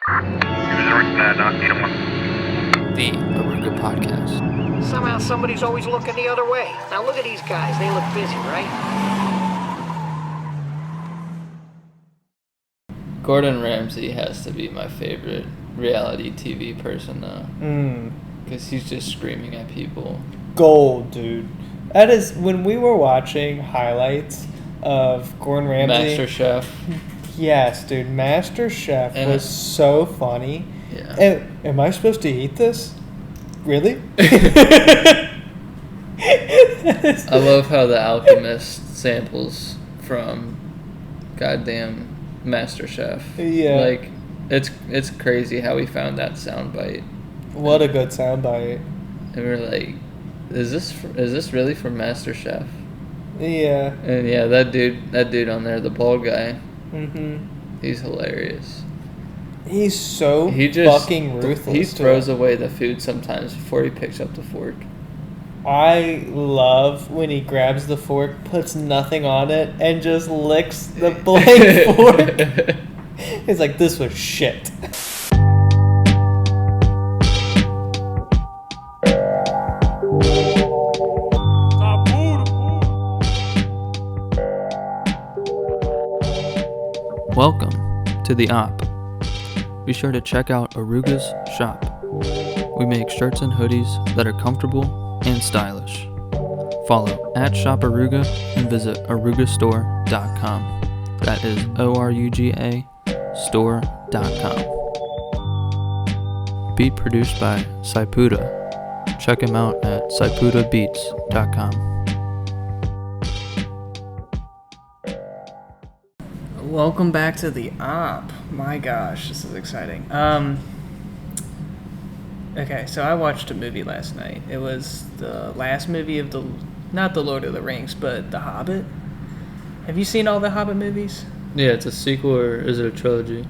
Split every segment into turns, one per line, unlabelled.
The Oruga Podcast.
Somehow somebody's always looking the other way. Now look at these guys. They look busy, right?
Gordon Ramsay has to be my favorite reality TV person now. Because he's just screaming at people.
Gold, dude. That is, when we were watching highlights of Gordon Ramsay.
MasterChef.
Yes, dude. MasterChef was so funny.
Yeah.
Am I supposed to eat this? Really?
I love how the alchemist samples from goddamn MasterChef.
Yeah.
Like, it's crazy how we found that soundbite.
What a good soundbite.
And we're like, is this really from MasterChef?
Yeah.
And yeah, that dude on there, the bald guy.
Mm-hmm.
He's hilarious.
He's so fucking ruthless.
He throws away the food sometimes before he picks up the fork.
I love when he grabs the fork, puts nothing on it, and just licks the blank fork. He's like, this was shit.
Welcome to the Op. Be sure to check out Oruga's shop. We make shirts and hoodies that are comfortable and stylish. Follow @ShopOruga and visit orugastore.com. That is ORUGA store.com. Beat produced by Saipuda. Check him out at saipudabeats.com.
Welcome back to the Op. My gosh, this is exciting. Okay, so I watched a movie last night. It was the last movie of not the Lord of the Rings, but The Hobbit. Have you seen all the Hobbit movies?
Yeah, it's a sequel, or is it a trilogy?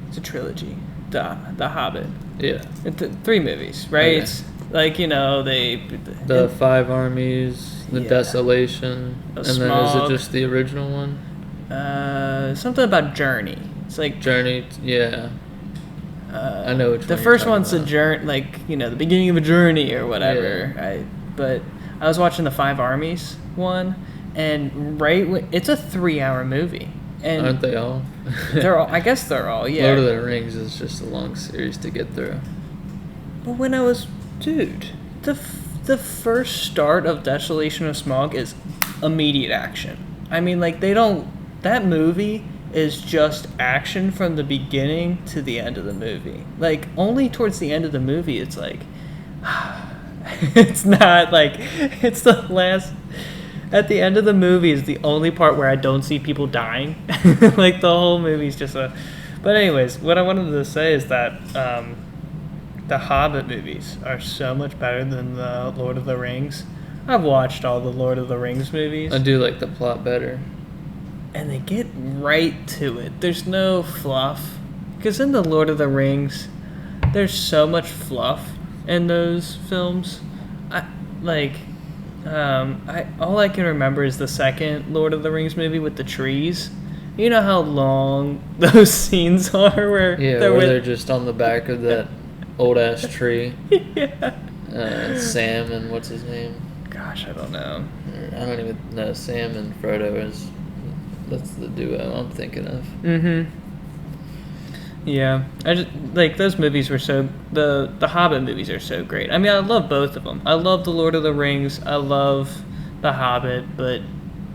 It's a trilogy. The Hobbit.
Yeah.
It's 3 movies, right?
Okay.
It's like,
the 5 armies, the desolation, and
Smog.
then is it just the original one?
Something about journey. It's like
Journey. Yeah. I know which one.
The first one's a journey, like the beginning of a journey or whatever.
Yeah.
But I was watching the 5 Armies one, and it's a 3-hour movie. And
aren't they all?
They're all. I guess they're all. Yeah.
Lord of the Rings is just a long series to get through.
But when the first start of Desolation of Smog is immediate action. I mean, that movie is just action from the beginning to the end of the movie. Like, only towards the end of the movie, it's like, it's not like, it's the last, at the end of the movie is the only part where I don't see people dying. Like, the whole movie's just but anyways, what I wanted to say is that, the Hobbit movies are so much better than the Lord of the Rings. I've watched all the Lord of the Rings movies.
I do like the plot better.
And they get right to it. There's no fluff. Because in the Lord of the Rings, there's so much fluff in those films. All I can remember is the second Lord of the Rings movie with the trees. You know how long those scenes are where
they're just on the back of that old ass tree.
Yeah.
Sam and what's his name?
Gosh, I don't know.
I don't even know. Sam and Frodo that's the duo I'm thinking of.
Mm-hmm. Yeah, I just those movies were the Hobbit movies are so great. I mean, I love both of them. I love the Lord of the Rings. I love the Hobbit, but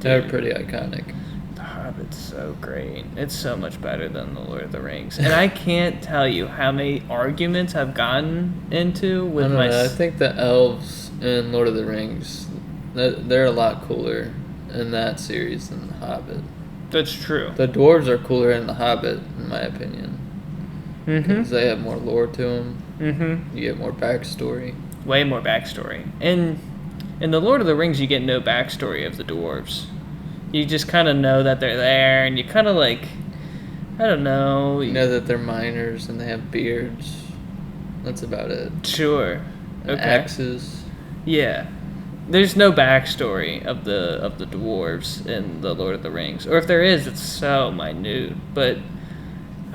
They're pretty iconic.
The Hobbit's so great. It's so much better than the Lord of the Rings, and I can't tell you how many arguments I've gotten into with
I think the elves in Lord of the Rings, they're a lot cooler in that series than the Hobbit.
That's true.
The dwarves are cooler in the Hobbit, in my opinion. Because
Mm-hmm.
they have more lore to them.
Mm-hmm.
You get more backstory.
Way more backstory. And in the Lord of the Rings, you get no backstory of the dwarves. You just kind of know that they're there, and you kind of I don't know.
You know that they're miners and they have beards. That's about it.
Sure.
And axes.
Yeah. There's no backstory of the dwarves in the Lord of the Rings, or if there is, it's so minute. But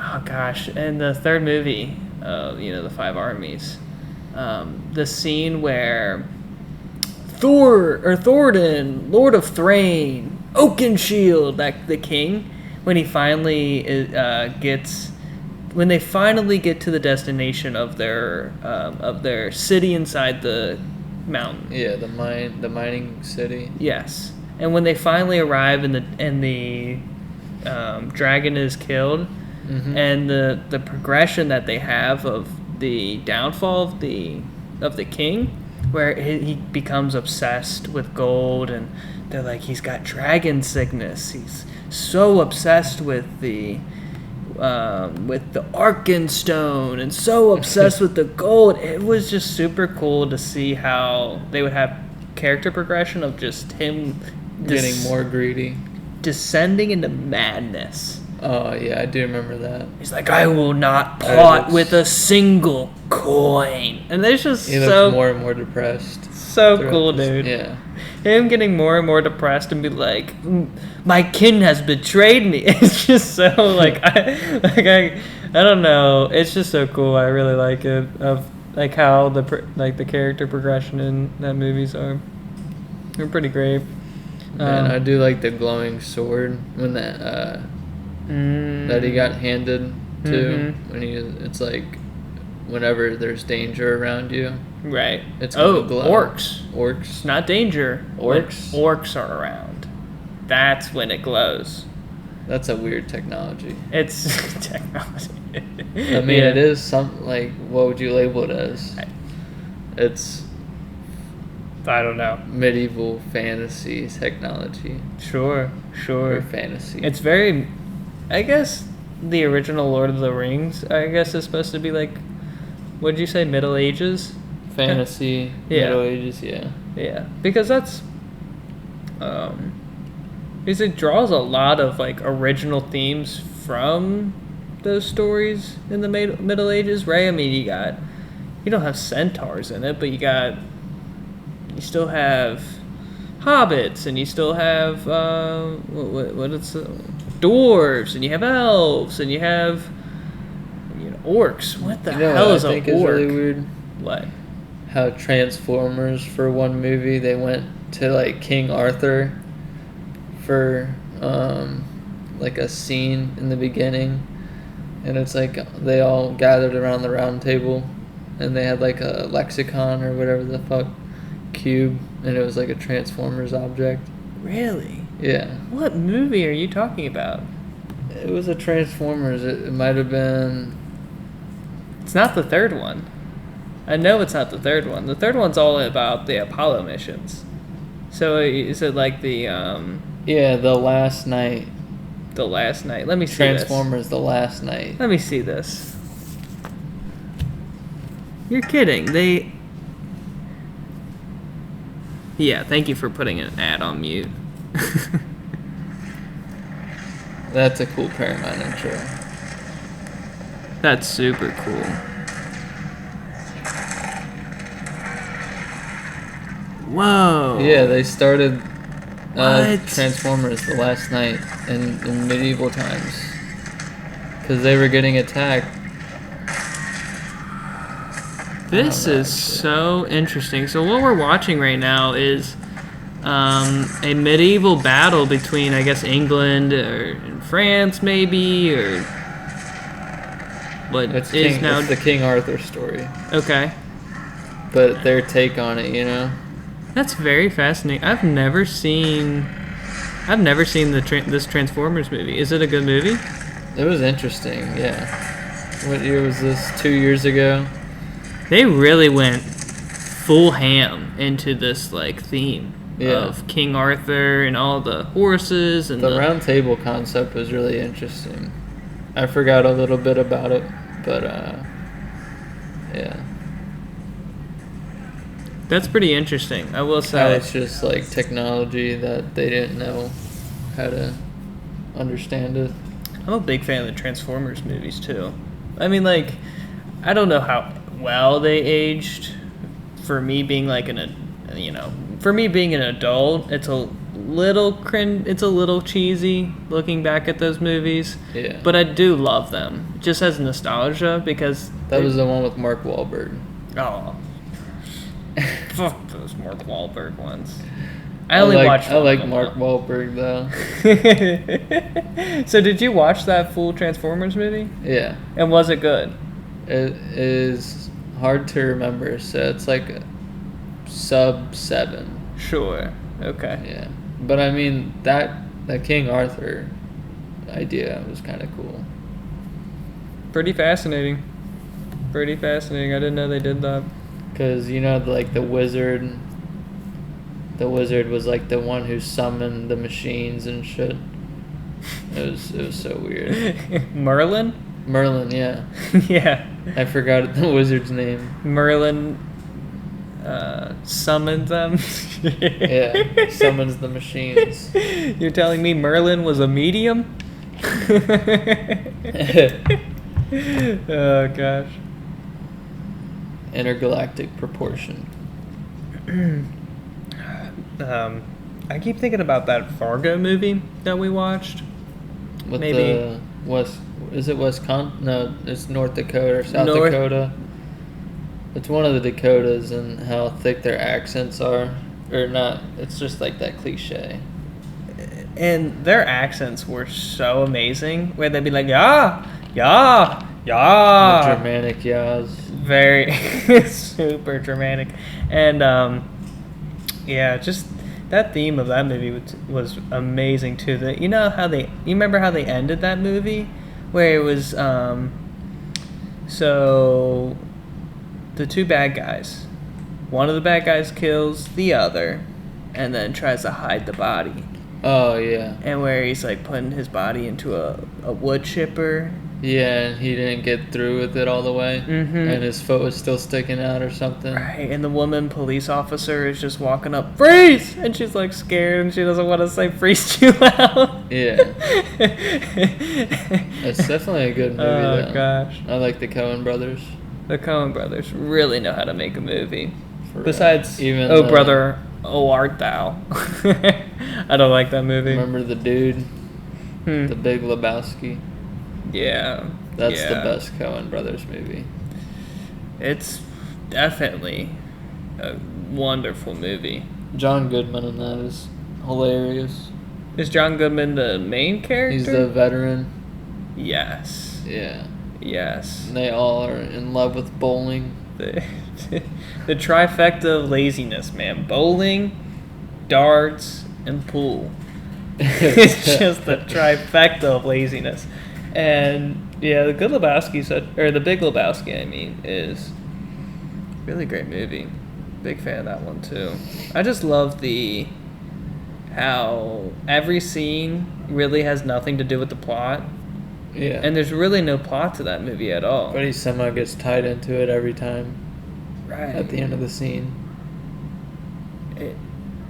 oh gosh, in the third movie, the Five Armies, the scene where Thorin, Lord of Thrain, Oakenshield, like the king, when he finally when they finally get to the destination of their city inside the mountain.
Yeah, the mining city.
Yes, and when they finally arrive and the dragon is killed, and the progression that they have of the downfall of the king, where he becomes obsessed with gold, and they're like, he's got dragon sickness. He's so obsessed with the Arkenstone and so obsessed with the gold. It was just super cool to see how they would have character progression of just him
getting more greedy,
descending into madness.
Oh yeah, I do remember that.
He's like, I will not part with a single coin, and there's just
he looks more and more depressed.
So cool, dude.
Yeah.
Him getting more and more depressed and be like, my kin has betrayed me. It's just so I don't know. It's just so cool. I really like it, of like how the character progression in that movies are. They're pretty great.
And I do like the glowing sword when that he got handed to when it's like whenever there's danger around you.
Right.
It's glow.
Orcs.
Orcs.
Not danger.
Orcs.
When orcs are around. That's when it glows.
That's a weird technology.
It's technology.
I mean, it is something like, what would you label it as? It's
I don't know.
Medieval fantasy technology.
Sure.
Or fantasy.
It's very, I guess, the original Lord of the Rings, I guess, is supposed to be like, what did you say, Middle Ages?
Fantasy, Middle Ages, yeah.
Yeah, because that's, because it draws a lot of, like, original themes from those stories in the Middle Ages, right? I mean, you don't have centaurs in it, but you still have hobbits, and you still have, dwarves, and you have elves, and you have, orcs. What the hell is an orc?
Is really weird.
What?
How Transformers, for one movie, they went to like King Arthur for like a scene in the beginning, and it's like they all gathered around the round table, and they had like a lexicon or whatever the fuck cube, and it was like a Transformers object.
Really?
Yeah.
What movie are you talking about?
It was a Transformers. It might have been.
It's not the third one. I know it's not the third one. The third one's all about the Apollo missions. So is it like the
Yeah, The Last Night.
The Last Night. Let me see
Transformers: The Last Night.
Let me see this. You're kidding. Yeah, thank you for putting an ad on mute.
That's a cool Paramount intro.
That's super cool. Whoa.
Yeah, they started Transformers: The Last Night in medieval times because they were getting attacked.
This is so interesting. So what we're watching right now is a medieval battle between, I guess, England or France, maybe, or what
It's
is now
the King Arthur story.
Okay.
But their take on it,
That's very fascinating. I've never seen this Transformers movie. Is it a good movie?
It was interesting, yeah. What year was this? 2 years ago?
They really went full ham into this like theme of King Arthur and all the horses and
the round table concept was really interesting. I forgot a little bit about it, but yeah.
That's pretty interesting. I will say.
How it's just like technology that they didn't know how to understand it.
I'm a big fan of the Transformers movies too. I mean, like, I don't know how well they aged. For me being like for me being an adult, it's a little cringe. It's a little cheesy looking back at those movies.
Yeah.
But I do love them, just as nostalgia, because
That was the one with Mark Wahlberg.
oh, fuck those Mark Wahlberg ones. I only watched.
I like Mark Wahlberg though.
So did you watch that full Transformers movie?
Yeah.
And was it good?
It is hard to remember, so it's like a sub 7.
Sure. Okay.
Yeah. But I mean that King Arthur idea was kind of cool.
Pretty fascinating. Pretty fascinating. I didn't know they did that.
Cause like the wizard. The wizard was like the one who summoned the machines and shit. It was so weird.
Merlin?
Merlin, yeah.
Yeah.
I forgot the wizard's name.
Merlin summoned them.
Yeah, summons the machines.
You're telling me Merlin was a medium? Oh gosh.
Intergalactic proportion.
I keep thinking about that Fargo movie that we watched.
With
Maybe.
the is it Wisconsin? No, it's North Dakota or South Dakota. It's one of the Dakotas and how thick their accents are. Or not, it's just like that cliche.
And their accents were so amazing, where they'd be like, yeah, yeah, yeah.
The Germanic yas.
Very super dramatic. And yeah, just that theme of that movie was amazing too. You remember how they ended that movie, where it was so the two bad guys, one of the bad guys kills the other and then tries to hide the body.
Oh yeah.
And where he's like putting his body into a wood chipper.
Yeah, and he didn't get through with it all the way, and his foot was still sticking out or something.
Right, and the woman police officer is just walking up, freeze! And she's like scared and she doesn't want to say freeze too loud.
Yeah. It's definitely a good movie though.
Oh gosh.
I like the Coen brothers.
The Coen brothers really know how to make a movie.
For
Besides,
even
Oh Brother, Oh Art Thou. I don't like that movie.
Remember the dude? The Big Lebowski?
Yeah.
That's the best Coen brothers movie.
It's definitely a wonderful movie.
John Goodman in that is hilarious.
Is John Goodman the main character?
He's the veteran.
Yes.
Yeah.
Yes.
And they all are in love with bowling.
The trifecta of laziness, man. Bowling, darts, and pool. It's just the trifecta of laziness. And yeah, the Big Lebowski, I mean, is a really great movie. Big fan of that one too. I just love how every scene really has nothing to do with the plot.
Yeah.
And there's really no plot to that movie at all.
But he somehow gets tied into it every time.
Right.
At the end of the scene.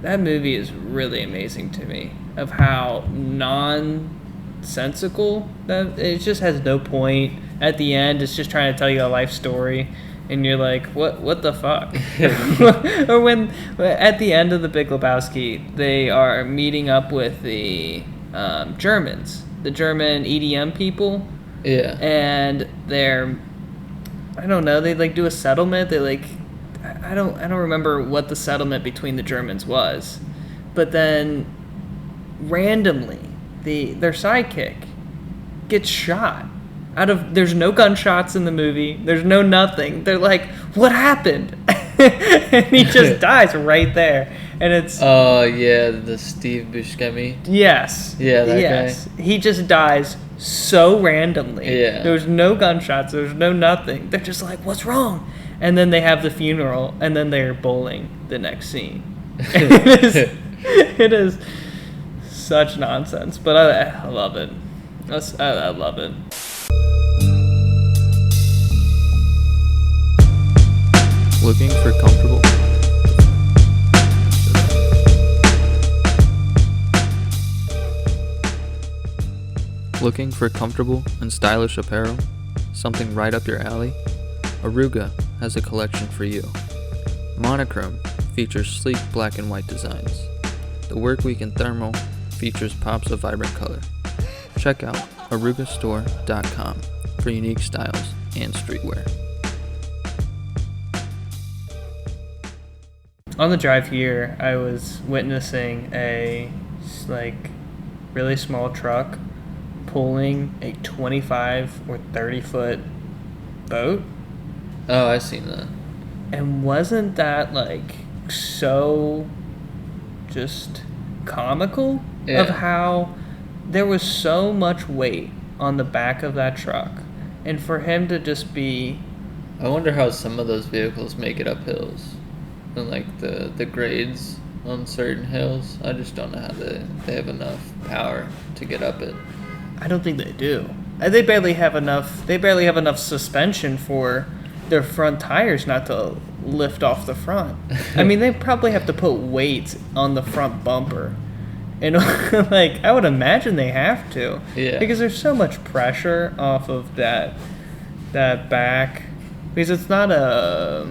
That movie is really amazing to me, of how nonsensical that it just has no point. At the end, it's just trying to tell you a life story, and you're like, what the fuck? Or when at the end of the Big Lebowski, they are meeting up with the Germans, the German EDM people.
Yeah.
And I don't know, they like do a settlement. They like, I don't remember what the settlement between the Germans was, but then randomly their sidekick gets shot. There's no gunshots in the movie. There's no nothing. They're like, what happened? And he just dies right there. And it's
the Steve Buscemi.
Yes.
Yeah, that guy.
He just dies so randomly.
Yeah.
There's no gunshots. There's no nothing. They're just like, what's wrong? And then they have the funeral, and then they're bowling the next scene. It is such nonsense, but I love it. I love it.
Looking for comfortable. Looking for comfortable and stylish apparel? Something right up your alley? Oruga has a collection for you. Monochrome features sleek black and white designs. The Workweek in Thermal features pops of vibrant color. Check out orugastore.com for unique styles and streetwear.
On the drive here, I was witnessing a really small truck pulling a 25 or 30 foot boat.
Oh, I've seen that.
And wasn't that so just comical of how there was so much weight on the back of that truck, and for him to just be...
I wonder how some of those vehicles make it up hills and the grades on certain hills. I just don't know how they have enough power to get up it.
I don't think they do. They barely have enough suspension for their front tires not to lift off the front. I mean, they probably have to put weights on the front bumper. And I would imagine they have to.
Yeah.
Because there's so much pressure off of that back. Because it's not a...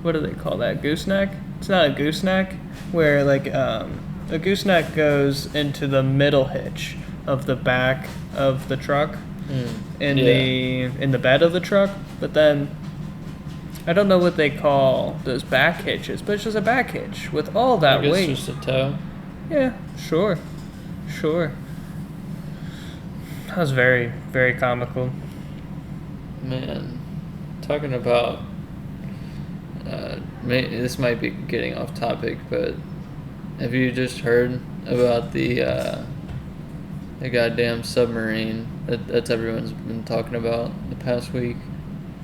What do they call that? Gooseneck? It's not a gooseneck. Where a gooseneck goes into the middle hitch of the back of the truck. In the bed of the truck. But then I don't know what they call those back hitches, but it's just a back hitch with all that weight.
It's just a toe.
Yeah, sure. That was very, very comical.
Man, talking about this might be getting off topic, but have you just heard about the goddamn submarine that everyone's been talking about the past week?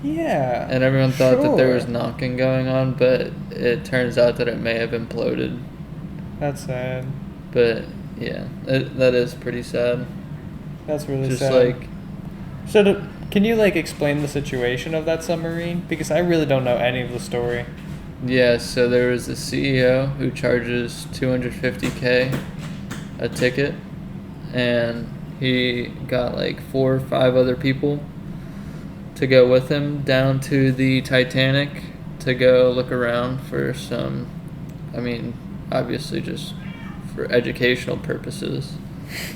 Yeah.
And everyone thought that there
sure.
was knocking going on, but it turns out that it may have imploded.
That's sad.
But yeah, that is pretty sad.
That's really
Just
sad. So can you explain the situation of that submarine? Because I really don't know any of the story.
Yeah, so there was a CEO who charges $250K a ticket, and he got 4 or 5 other people to go with him down to the Titanic to go look around for some, obviously just for educational purposes.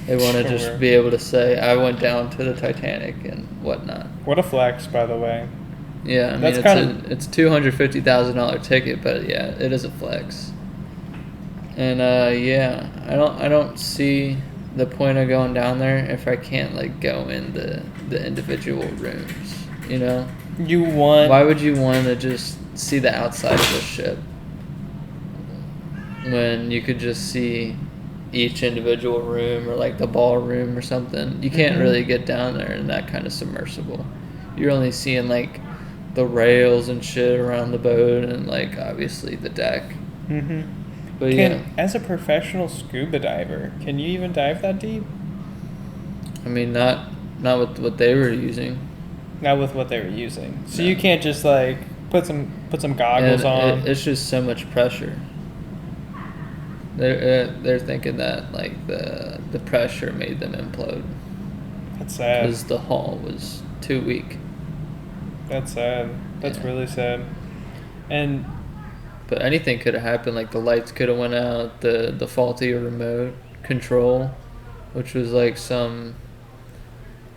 They want to just be able to say, I went down to the Titanic and whatnot.
What a flex, by the way.
Yeah, it's $250,000 ticket, but yeah, it is a flex. And I don't see the point of going down there if I can't go in the individual rooms, Why would you want to just see the outside of the ship when you could just see each individual room or the ballroom or something? You can't really get down there in that kind of submersible. You're only seeing the rails and shit around the boat and obviously the deck. But
as a professional scuba diver, can you even dive that deep?
Not with what they were using.
Not with what they were using. So you can't just put some goggles on.
It's just so much pressure. They're thinking that the pressure made them implode.
That's sad.
Because the hull was too weak.
That's sad. That's really sad.
But anything could have happened. The lights could have went out. The faulty remote control, which was some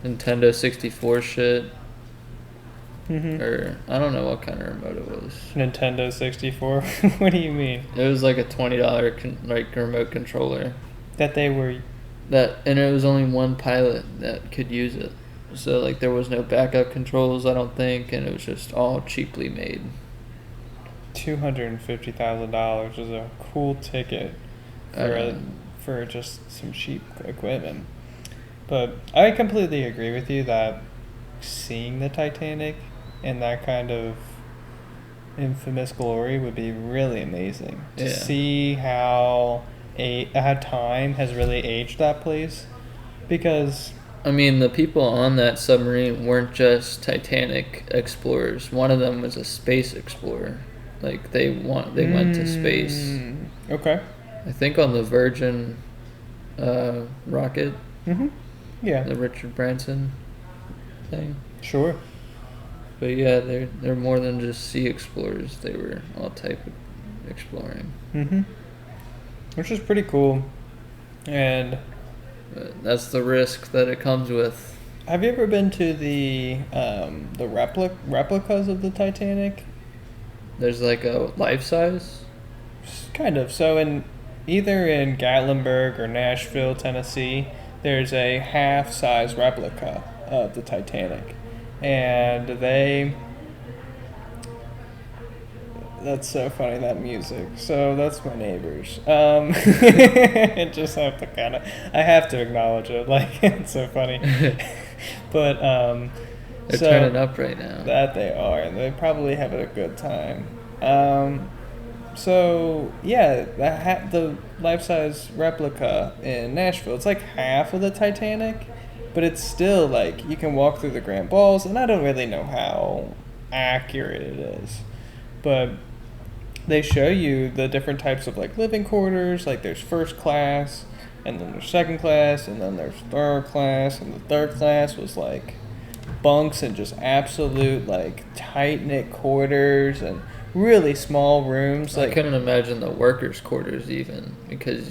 Nintendo 64 shit. Or I don't know what kind of remote it was.
Nintendo 64? What do you mean?
It was a $20 remote controller.
That they were...
And it was only one pilot that could use it. So there was no backup controls, I don't think, and it was just all cheaply made.
$250,000 is a cool ticket for just some cheap equipment. But I completely agree with you that seeing the Titanic in that kind of infamous glory would be really amazing. To see how time has really aged that place. Because...
the people on that submarine weren't just Titanic explorers. One of them was a space explorer. They went to space.
Okay.
I think on the Virgin rocket.
Yeah.
The Richard Branson thing.
Sure.
But yeah, they're more than just sea explorers. They were all type of exploring.
which is pretty cool. And
That's the risk that it comes with.
have you ever been to the replicas of the Titanic?
There's like a life size.
Kind of. So either in Gatlinburg or Nashville, Tennessee, there's a half-size replica of the Titanic, and that's so funny, that music. So that's my neighbors. I just have to I have to acknowledge it. Like, it's so funny. But
They're turning up right now.
That they are. They probably have a good time. So yeah, the life-size replica in Nashville, it's like half of the Titanic, but it's still like you can walk through the Grand Balls, and I don't really know how accurate it is, but they show you the different types of like living quarters. Like there's first class, and then there's second class, and then there's third class, and the third class was like bunks and just absolute like tight-knit quarters and really small rooms.
I couldn't imagine the workers' quarters even, because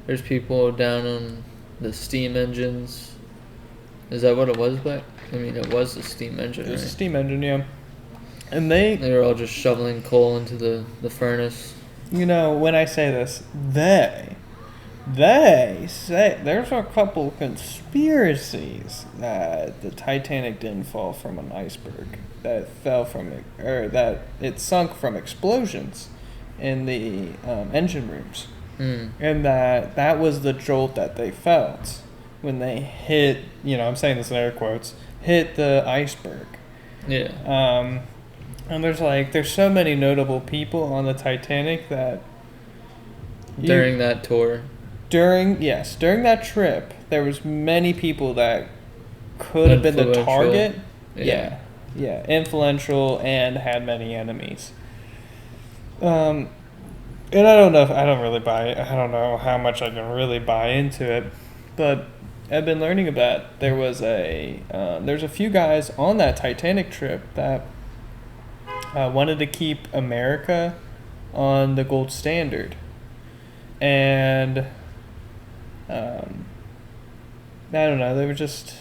there's people down on the steam engines. Is that what it was back? I mean, it was a steam engine,
It was a
right?
steam engine, yeah. And they
were all just shoveling coal into the furnace.
You know, when I say this, they say there's a couple conspiracies that the Titanic didn't fall from an iceberg, that it fell from it, or that it sunk from explosions in the engine rooms, and that was the jolt that they felt when they hit. I'm saying this in air quotes, hit the iceberg.
Yeah.
And there's so many notable people on the Titanic that
during that tour.
During that trip, there was many people that could have been the target. Yeah, influential and had many enemies. And I don't know how much I can really buy into it, but I've been learning about there's a few guys on that Titanic trip that wanted to keep America on the gold standard, and I don't know, they were just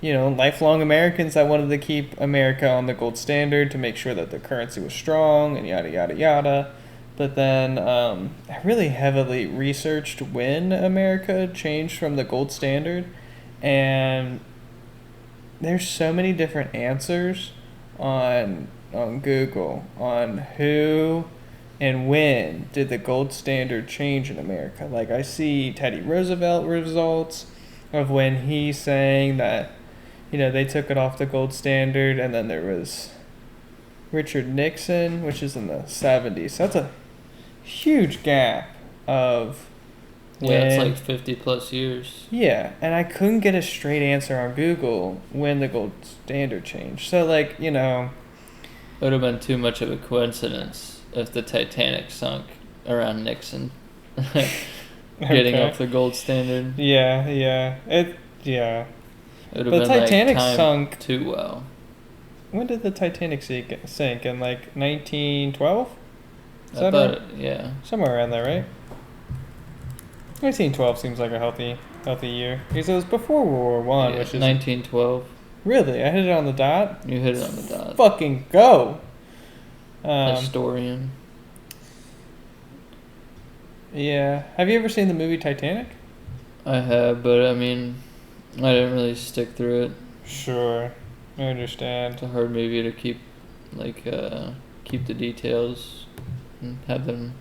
lifelong Americans that wanted to keep America on the gold standard to make sure that the currency was strong and yada yada yada. But then I really heavily researched when America changed from the gold standard, and there's so many different answers on Google on who and when did the gold standard change in America. Like, I see Teddy Roosevelt results of when he's saying that, they took it off the gold standard, and then there was Richard Nixon, which is in the 70s. So that's a huge gap of
it's like 50 plus years.
Yeah, and I couldn't get a straight answer on Google when the gold standard changed. So, it
would have been too much of a coincidence if the Titanic sunk around Nixon getting off the gold standard.
Yeah. It would have been
Titanic
sunk
too well.
When did the Titanic sink? In 1912?
I thought it, yeah.
Somewhere around there, right? 1912 seems like a healthy year. Because it was before World War I, which is
1912.
Really? I hit it on the dot?
You hit it on the dot.
Fucking go!
Historian.
Yeah. Have you ever seen the movie Titanic?
I have, but I mean, I didn't really stick through it.
Sure. I understand.
It's a hard movie to keep the details and have them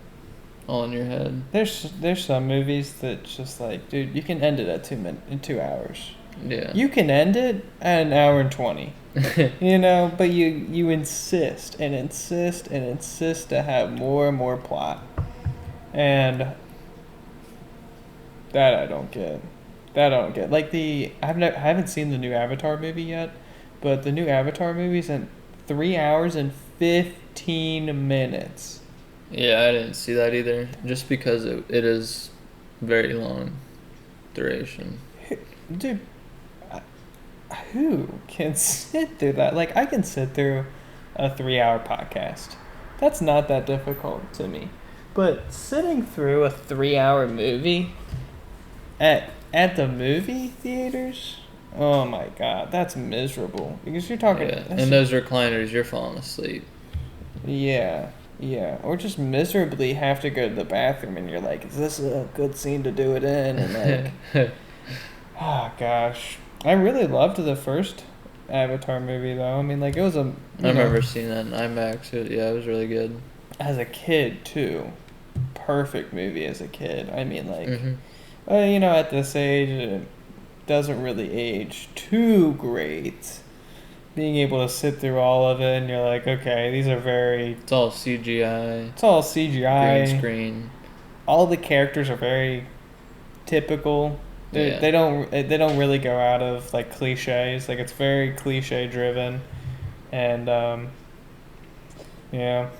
all in your head.
There's some movies that just dude, you can end it at 2 hours.
Yeah.
You can end it at 1 hour and 20. But you insist and insist and insist to have more and more plot. And that I don't get. I haven't seen the new Avatar movie yet, but the new Avatar movie's in 3 hours and 15 minutes.
Yeah, I didn't see that either. Just because it is very long duration.
Dude, who can sit through that? I can sit through a 3 hour podcast. That's not that difficult to me. But sitting through a 3-hour movie at the movie theaters, oh my god, that's miserable. Because you're talking...
Yeah, and those recliners, you're falling asleep.
Yeah, yeah. Or just miserably have to go to the bathroom and you're like, is this a good scene to do it in? And like... oh gosh. I really loved the first Avatar movie though. I mean, like, it was a...
I remember seeing that in IMAX. It was really good.
As a kid too. Perfect movie as a kid. I mean, like... at this age, it doesn't really age too great. Being able to sit through all of it, and you're like, okay, these are very...
It's all CGI.
It's all CGI.
Green screen.
All the characters are very typical. They don't really go out of, like, cliches. Like, it's very cliche driven. And, yeah.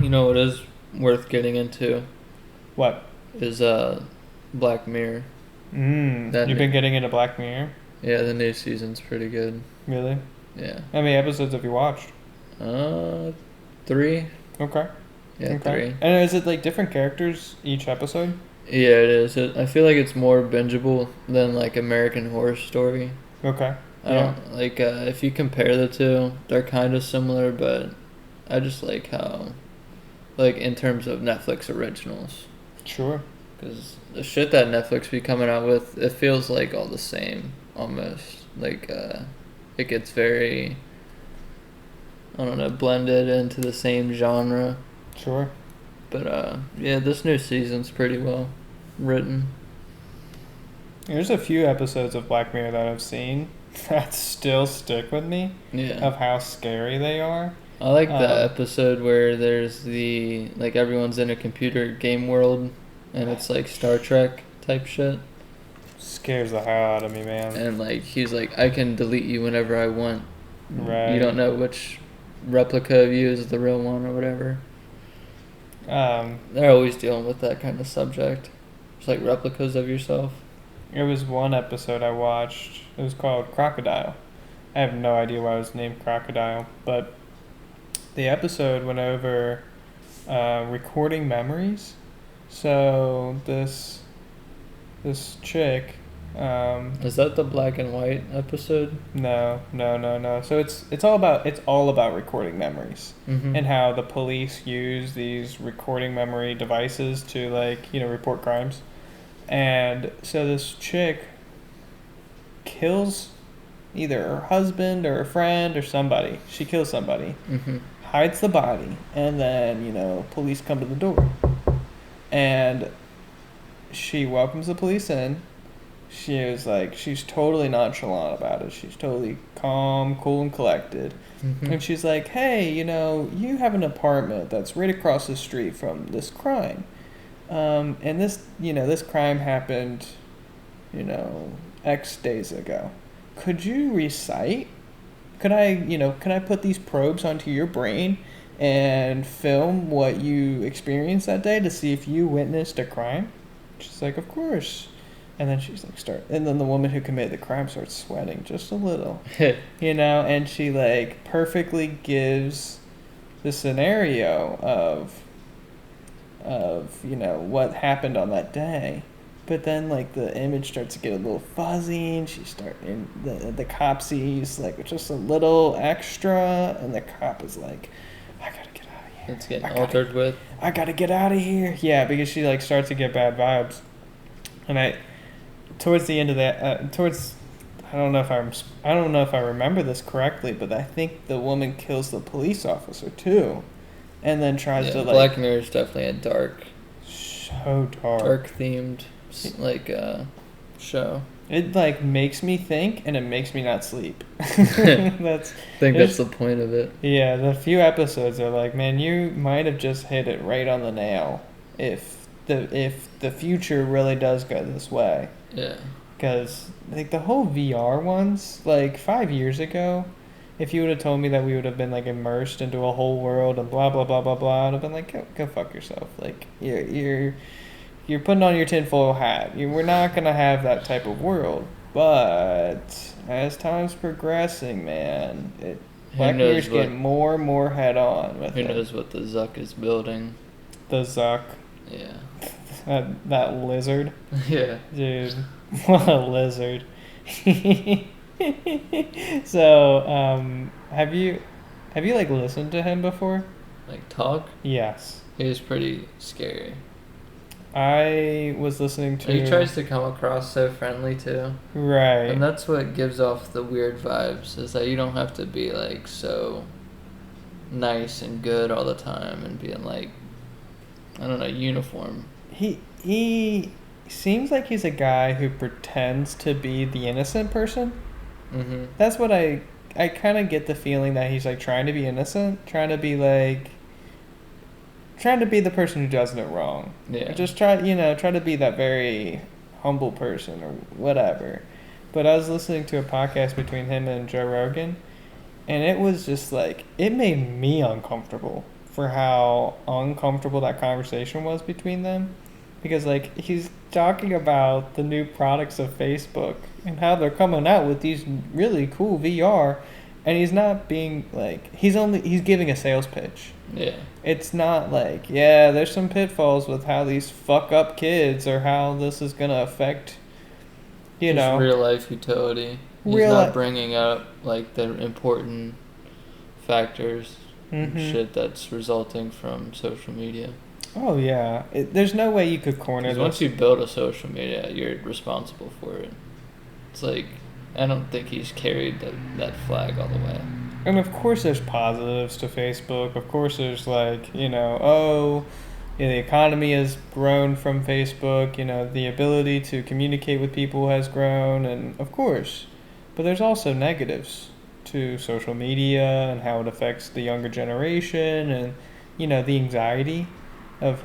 You know what is worth getting into?
What?
Is Black Mirror.
You've been getting into Black Mirror?
Yeah, the new season's pretty good.
Really?
Yeah.
How many episodes have you watched?
3.
Okay.
Yeah,
okay.
3.
And is it like different characters each episode?
Yeah, it is. I feel like it's more bingeable than like American Horror Story.
Okay.
I don't like if you compare the two, they're kind of similar, but I just like how, like, in terms of Netflix originals.
Sure.
Because the shit that Netflix be coming out with, it feels like all the same almost. Like it gets very, I don't know, blended into the same genre.
Sure.
But yeah, this new season's pretty well written.
There's a few episodes of Black Mirror that I've seen that still stick with me.
Yeah.
Of how scary they are.
I like the episode where there's like everyone's in a computer game world and it's like Star Trek type shit.
Scares the hell out of me, man.
And like he's like, I can delete you whenever I want.
Right.
You don't know which replica of you is the real one or whatever. They're always dealing with that kind of subject. It's like replicas of yourself.
There was one episode I watched. It was called Crocodile. I have no idea why it was named Crocodile, but the episode went over recording memories. So this chick...
is that the black and white episode?
No. So it's all about recording memories, and how the police use these recording memory devices to, like, report crimes. And so this chick kills either her husband or a friend or somebody. She kills somebody, hides the body, and then police come to the door, and she welcomes the police in. She's totally nonchalant about it. She's totally calm, cool, and collected. And she's like, hey, you have an apartment that's right across the street from this crime. And this crime happened, X days ago. Could you recite? Can I put these probes onto your brain and film what you experienced that day to see if you witnessed a crime? She's like, of course. And then she's like, and then the woman who committed the crime starts sweating just a little, and she like perfectly gives the scenario of what happened on that day. But then, like, the image starts to get a little fuzzy, and the cop sees, like, just a little extra, and the cop is like, I gotta get out of here.
It's getting altered with.
I gotta get out of here. Yeah, because she, like, starts to get bad vibes. And towards the end of that, I don't know if I remember this correctly, but I think the woman kills the police officer too, and then tries to, like...
Black Mirror is definitely a dark themed, like, show.
It, like, makes me think, and it makes me not sleep.
That's the point of it.
Yeah, the few episodes are like, man, you might have just hit it right on the nail if the future really does go this way.
Yeah.
Because, like, the whole VR ones, like, 5 years ago, if you would have told me that we would have been, like, immersed into a whole world and blah, blah, blah, blah, blah, I'd have been like, go fuck yourself. Like, you're putting on your tinfoil hat. We're not going to have that type of world. But as time's progressing, man, Black Mirror's getting more and more head on with it.
Who knows what the Zucc is building?
The Zucc.
Yeah.
That lizard.
Yeah.
Dude, what a lizard. So, have you like listened to him before?
Like talk?
Yes.
He was pretty scary.
I was listening to...
He tries to come across so friendly too.
Right.
And that's what gives off the weird vibes, is that you don't have to be like so nice and good all the time and being like, I don't know, uniform.
He seems like he's a guy who pretends to be the innocent person.
Mm-hmm.
That's what I kind of get the feeling that he's like trying to be innocent, trying to be the person who does no wrong.
Yeah.
Just try to be that very humble person or whatever. But I was listening to a podcast between him and Joe Rogan, and it was just like, it made me uncomfortable for how uncomfortable that conversation was between them. Because like, he's talking about the new products of Facebook and how they're coming out with these really cool VR, and he's not being like, he's giving a sales pitch.
Yeah.
It's not like, yeah, there's some pitfalls with how these fuck up kids or how this is going to affect,
Just real life utility. He's not bringing up like the important factors and shit that's resulting from social media.
Oh, yeah. There's no way you could corner
this. Once you build a social media, you're responsible for it. It's like, I don't think he's carried that flag all the way.
And of course there's positives to Facebook. Of course there's like, the economy has grown from Facebook. The ability to communicate with people has grown. And of course. But there's also negatives to social media and how it affects the younger generation and, the anxiety of,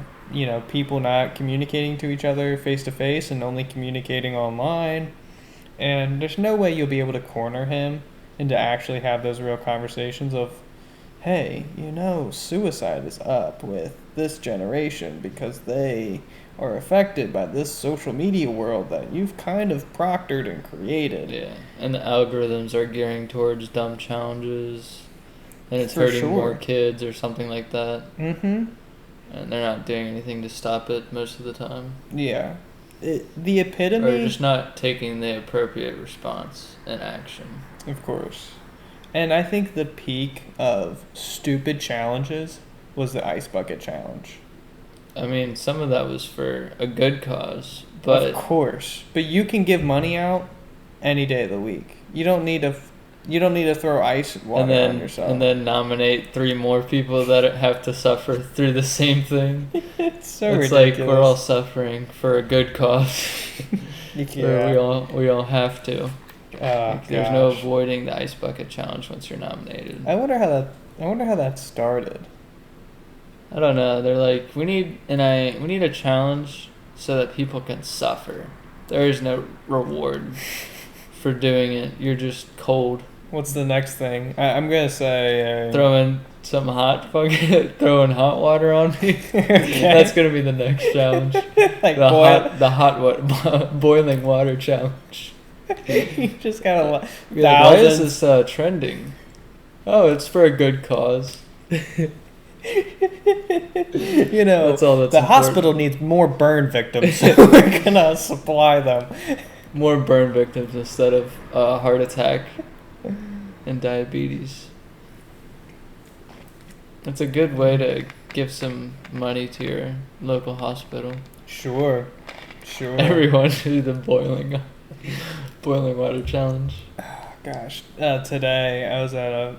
people not communicating to each other face to face and only communicating online. And there's no way you'll be able to corner him and to actually have those real conversations of, hey, suicide is up with this generation because they are affected by this social media world that you've kind of proctored and created.
Yeah, and the algorithms are gearing towards dumb challenges, and it's hurting more kids or something like that.
Mm-hmm.
And they're not doing anything to stop it most of the time.
Yeah. The epitome...
Or just not taking the appropriate response and action.
Of course. And I think the peak of stupid challenges was the ice bucket challenge.
I mean, some of that was for a good cause, but...
Of course. But you can give money out any day of the week. You don't need to throw ice water on yourself.
And then nominate 3 more people that have to suffer through the same thing.
It's
ridiculous. Like we're all suffering for a good cause. Yeah. We all have to. There's no avoiding the ice bucket challenge once you're nominated.
I wonder how that started.
I don't know. They're like, we need a challenge so that people can suffer. There is no reward for doing it. You're just cold.
What's the next thing? I'm gonna say
throwing throwing hot water on me. Okay. That's gonna be the next challenge. Like boiling water challenge.
You just gotta.
Why is this trending? Oh, it's for a good cause. That's all that's
the hospital needs more burn victims, so we're gonna supply them.
More burn victims instead of heart attack and diabetes. That's a good way to give some money to your local hospital.
Sure.
Everyone should do the boiling water challenge.
Gosh, today I was at a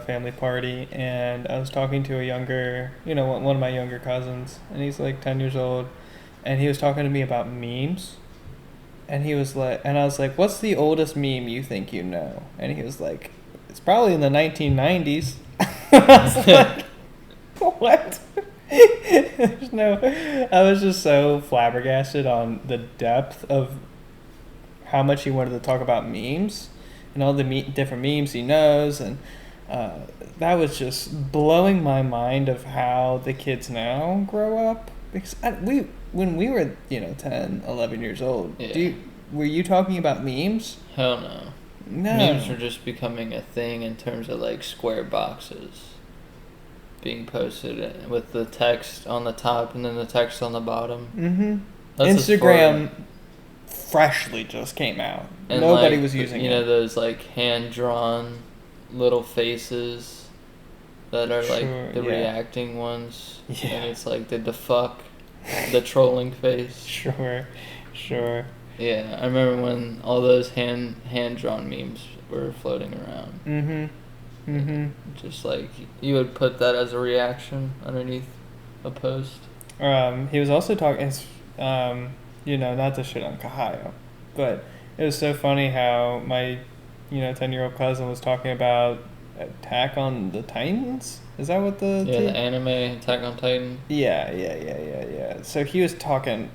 family party, and I was talking to one of my younger cousins, and he's like 10 years old, and he was talking to me about memes, and he was like, and I was like, what's the oldest meme you think you know? And he was like, it's probably in the 1990s. I was like, what? I was just so flabbergasted on the depth of how much he wanted to talk about memes and all the different memes he knows, and that was just blowing my mind of how the kids now grow up. Because when we were 10, 11 years old, were you talking about memes?
Hell no.
No.
Memes are just becoming a thing in terms of like square boxes being posted with the text on the top and then the text on the bottom.
Mm-hmm.
That's
Instagram freshly just came out.
and
Nobody
like,
was using
you
it.
know, those like hand-drawn little faces that are like the reacting ones.
Yeah.
And it's like the fuck, the trolling face.
Sure.
Yeah, I remember when all those hand-drawn memes were floating around.
Mm-hmm.
Just like you would put that as a reaction underneath a post.
He was also talking, not to shit on Kahaya, but it was so funny how my, 10-year-old cousin was talking about Attack on the Titans. Is that what the...
the anime Attack on Titan?
Yeah. So he was talking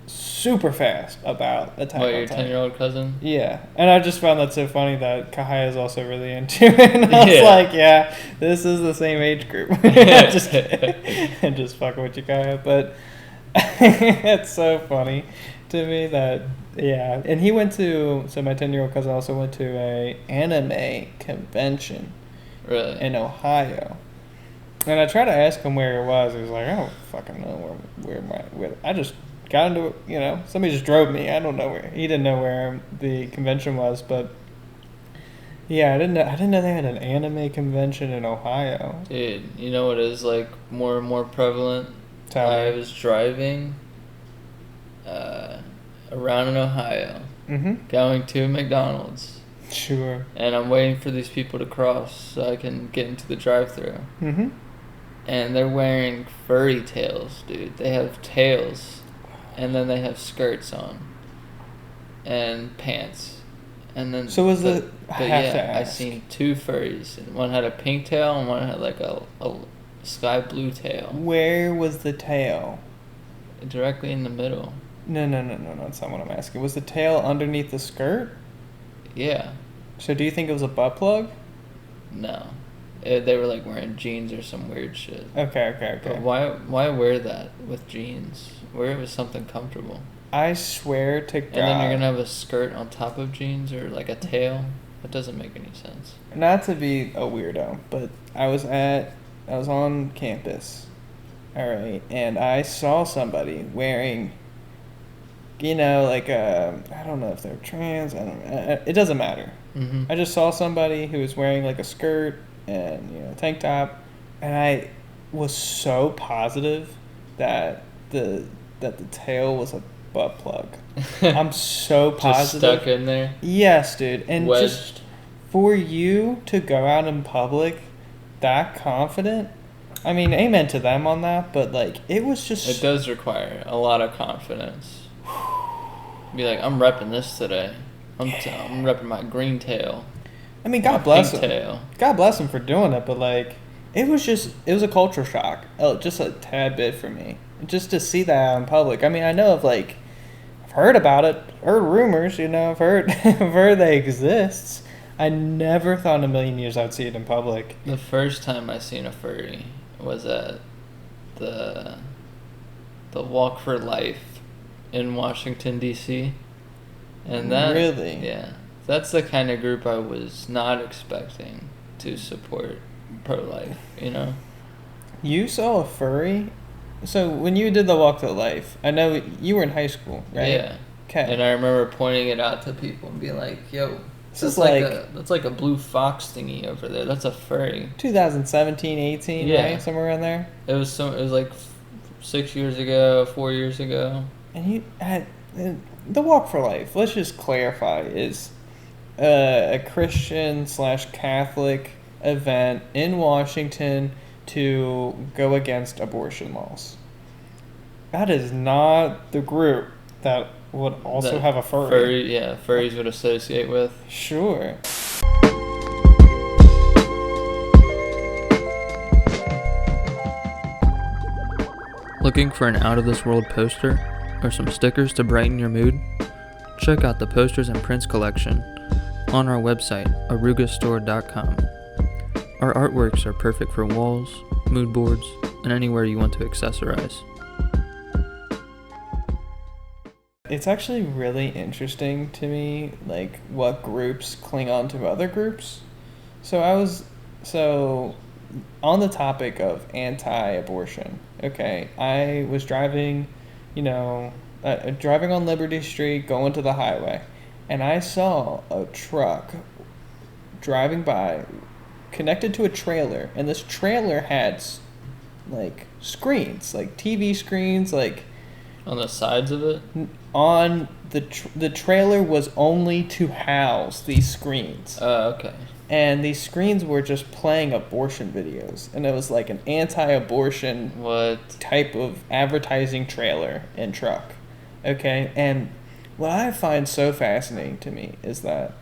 super fast about Attack on
your
Titan.
10-year-old cousin?
Yeah. And I just found that so funny that Kahaya is also really into it. And I was like, yeah, this is the same age group. Just kidding. I'm just fucking with you, Kahaya. But it's so funny to me that, yeah. And he went to, so my 10-year-old cousin also went to a anime convention.
Really?
In Ohio. And I tried to ask him where it was. He was like, I don't fucking know where I just got into it, somebody just drove me. I don't know where. He didn't know where the convention was, but yeah, I didn't know they had an anime convention in Ohio.
Dude, you know what is like more and more prevalent?
Tell me.
I was driving around in Ohio, going to McDonald's.
Sure.
And I'm waiting for these people to cross so I can get into the drive-thru.
Mm-hmm.
And they're wearing furry tails, dude. They have tails, and then they have skirts on, and pants, and then.
So was
but
I
I seen two furries. And one had a pink tail, and one had like a sky blue tail.
Where was the tail?
Directly in the middle.
No, that's not what I'm asking. Was the tail underneath the skirt?
Yeah.
So do you think it was a butt plug?
No. They were like wearing jeans or some weird shit.
Okay.
But why wear that with jeans? Wear it with something comfortable.
I swear to God.
And then you're gonna have a skirt on top of jeans or like a tail. That doesn't make any sense.
Not to be a weirdo, but I was on campus, all right, and I saw somebody wearing, like I don't know if they're trans. It doesn't matter.
Mm-hmm.
I just saw somebody who was wearing like a skirt and a tank top, and I was so positive that the tail was a butt plug. I'm so positive.
Just stuck in there.
Yes, dude, and
wedged.
Just for you to go out in public that confident. I mean, amen to them on that, but like it was just.
It does require a lot of confidence. Be like, I'm repping this today. I'm repping my green tail.
I mean, God bless him.
Tail.
God bless him for doing it, but like, it was a culture shock. Just a tad bit for me, just to see that out in public. I mean, I know I've heard about it, heard rumors. I've heard they exist. I never thought in a million years I'd see it in public.
The first time I seen a furry was at the Walk for Life in Washington, D.C. And that...
Really?
Yeah. That's the kind of group I was not expecting to support pro-life,
You saw a furry? So when you did the Walk to Life, I know you were in high school, right?
Yeah.
Okay.
And I remember pointing it out to people and being like, yo,
This
that's like a blue fox thingy over there. That's a furry.
2017, 18,
Yeah.
right? Somewhere around there?
It was like 6 years ago, 4 years ago.
And you had the Walk for Life, let's just clarify, is a Christian/Catholic event in Washington to go against abortion laws. That is not the group that would also have a furry.
Furries would associate with.
Sure.
Looking for an out-of-this-world poster or some stickers to brighten your mood? Check out the Posters and Prints collection on our website, orugastore.com. Our artworks are perfect for walls, mood boards, and anywhere you want to accessorize.
it's actually really interesting to me, like, what groups cling on to other groups. So on the topic of anti-abortion, okay, I was driving, driving on Liberty Street, going to the highway, and I saw a truck driving by, connected to a trailer, and this trailer had, like, screens, like TV screens, like,
On the sides of it?
on the trailer was only to house these screens.
Oh, okay.
And these screens were just playing abortion videos. And it was like an anti-abortion
What?
type of advertising trailer and truck. Okay? And what I find so fascinating to me is that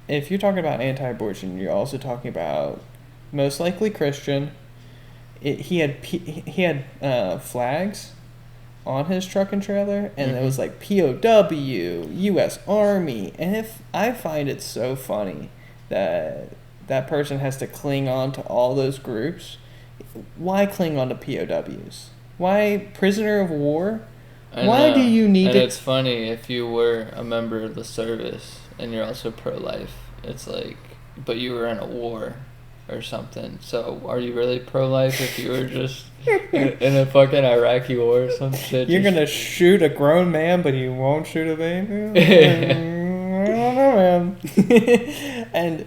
if you're talking about anti-abortion, you're also talking about most likely Christian. He had flags on his truck and trailer, and it was like POW, U.S. Army. And if I find it so funny that person has to cling on to all those groups, why cling on to POWs? Why prisoner of war? Why do you need
and
to?
It's funny, if you were a member of the service and you're also pro-life, it's like, but you were in a war or something. So are you really pro-life if you were just in a fucking Iraqi war or some shit?
You're gonna shoot a grown man, but you won't shoot a baby? I don't know, man. And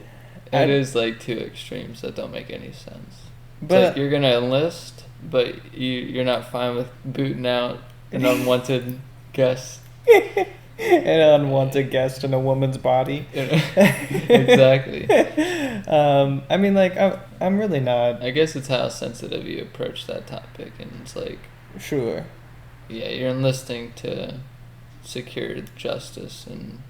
it is like two extremes that don't make any sense. It's
But
like you're gonna enlist, but you're not fine with booting out an unwanted guest.
an unwanted guest in a woman's body.
Exactly.
I mean, like, I'm really not
I guess it's how sensitive you approach that topic, and it's like,
sure.
yeah, you're enlisting to secure justice and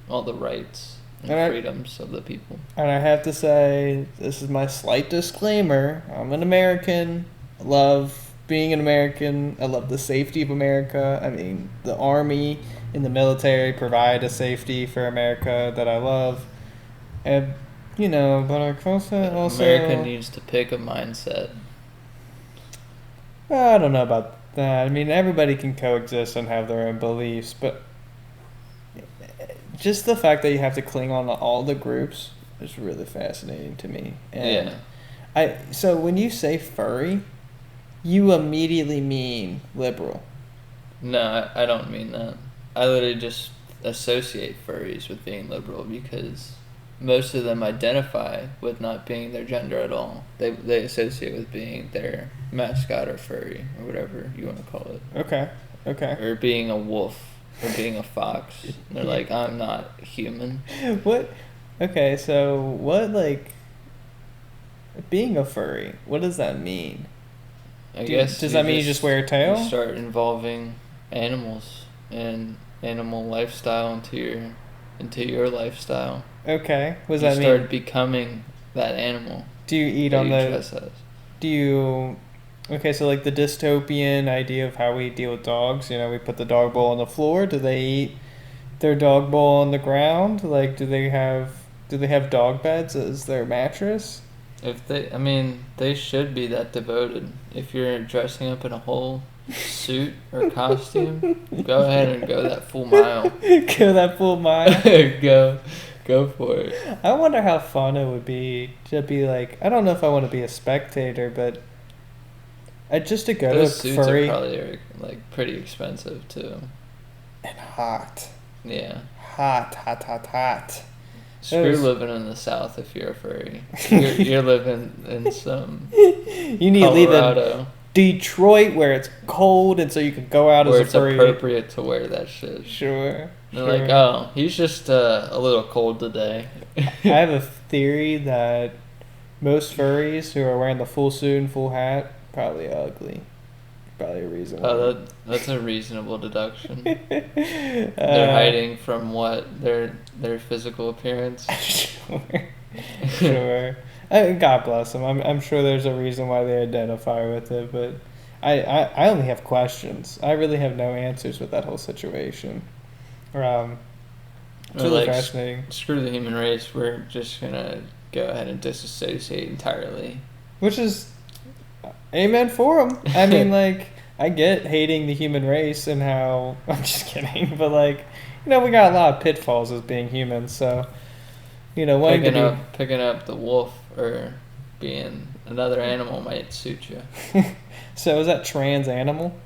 all the rights and freedoms of the people.
And I have to say, this is my slight disclaimer. I'm an American. I love being an American. I love the safety of America. I mean, the Army and the military provide a safety for America that I love. And, but I also...
America needs to pick a mindset.
I don't know about that. I mean, everybody can coexist and have their own beliefs, but just the fact that you have to cling on to all the groups is really fascinating to me. And so when you say furry, you immediately mean liberal.
No, I don't mean that. I literally just associate furries with being liberal because most of them identify with not being their gender at all. They associate with being their mascot or furry or whatever you want to call it.
Okay.
Or being a wolf or being a fox. They're like, I'm not human.
What? Okay, so what, like, being a furry, what does that mean? Does that mean you just wear a tail?
You start involving animals and animal lifestyle into your lifestyle.
Okay. What does
you
that mean?
start becoming that animal.
Do you eat
that
on
you
the...
dress as.
Do you... Okay, so like the dystopian idea of how we deal with dogs, we put the dog bowl on the floor. Do they eat their dog bowl on the ground? Like, do they have dog beds as their mattress?
They should be that devoted. If you're dressing up in a whole suit or costume, go ahead and go that full mile.
Go that full mile?
Go for it.
I wonder how fun it would be to be like, I don't know if I want to be a spectator, but just to go
Those
to a
suits
furry...
are probably like pretty expensive too.
And hot.
Yeah.
Hot.
Screw living in the South if you're a furry. You're living in some
you need to leave in Detroit where it's cold and so you can go out
where
as a furry.
Where it's appropriate to wear that shit.
Sure.
They're like, oh, he's just a little cold today.
I have a theory that most furries who are wearing the full suit and full hat probably ugly. Probably a reason why.
Oh, that's a reasonable deduction. They're hiding from what? Their physical appearance?
Sure. God bless them. I'm sure there's a reason why they identify with it, but I only have questions. I really have no answers with that whole situation. It's really fascinating.
Screw the human race. We're just going to go ahead and disassociate entirely.
Which is... Amen for them. I mean, like, I get hating the human race and how I'm just kidding, but like, you know, we got a lot of pitfalls as being humans. So, you know,
picking up the wolf or being another animal might suit you.
So is that trans animal?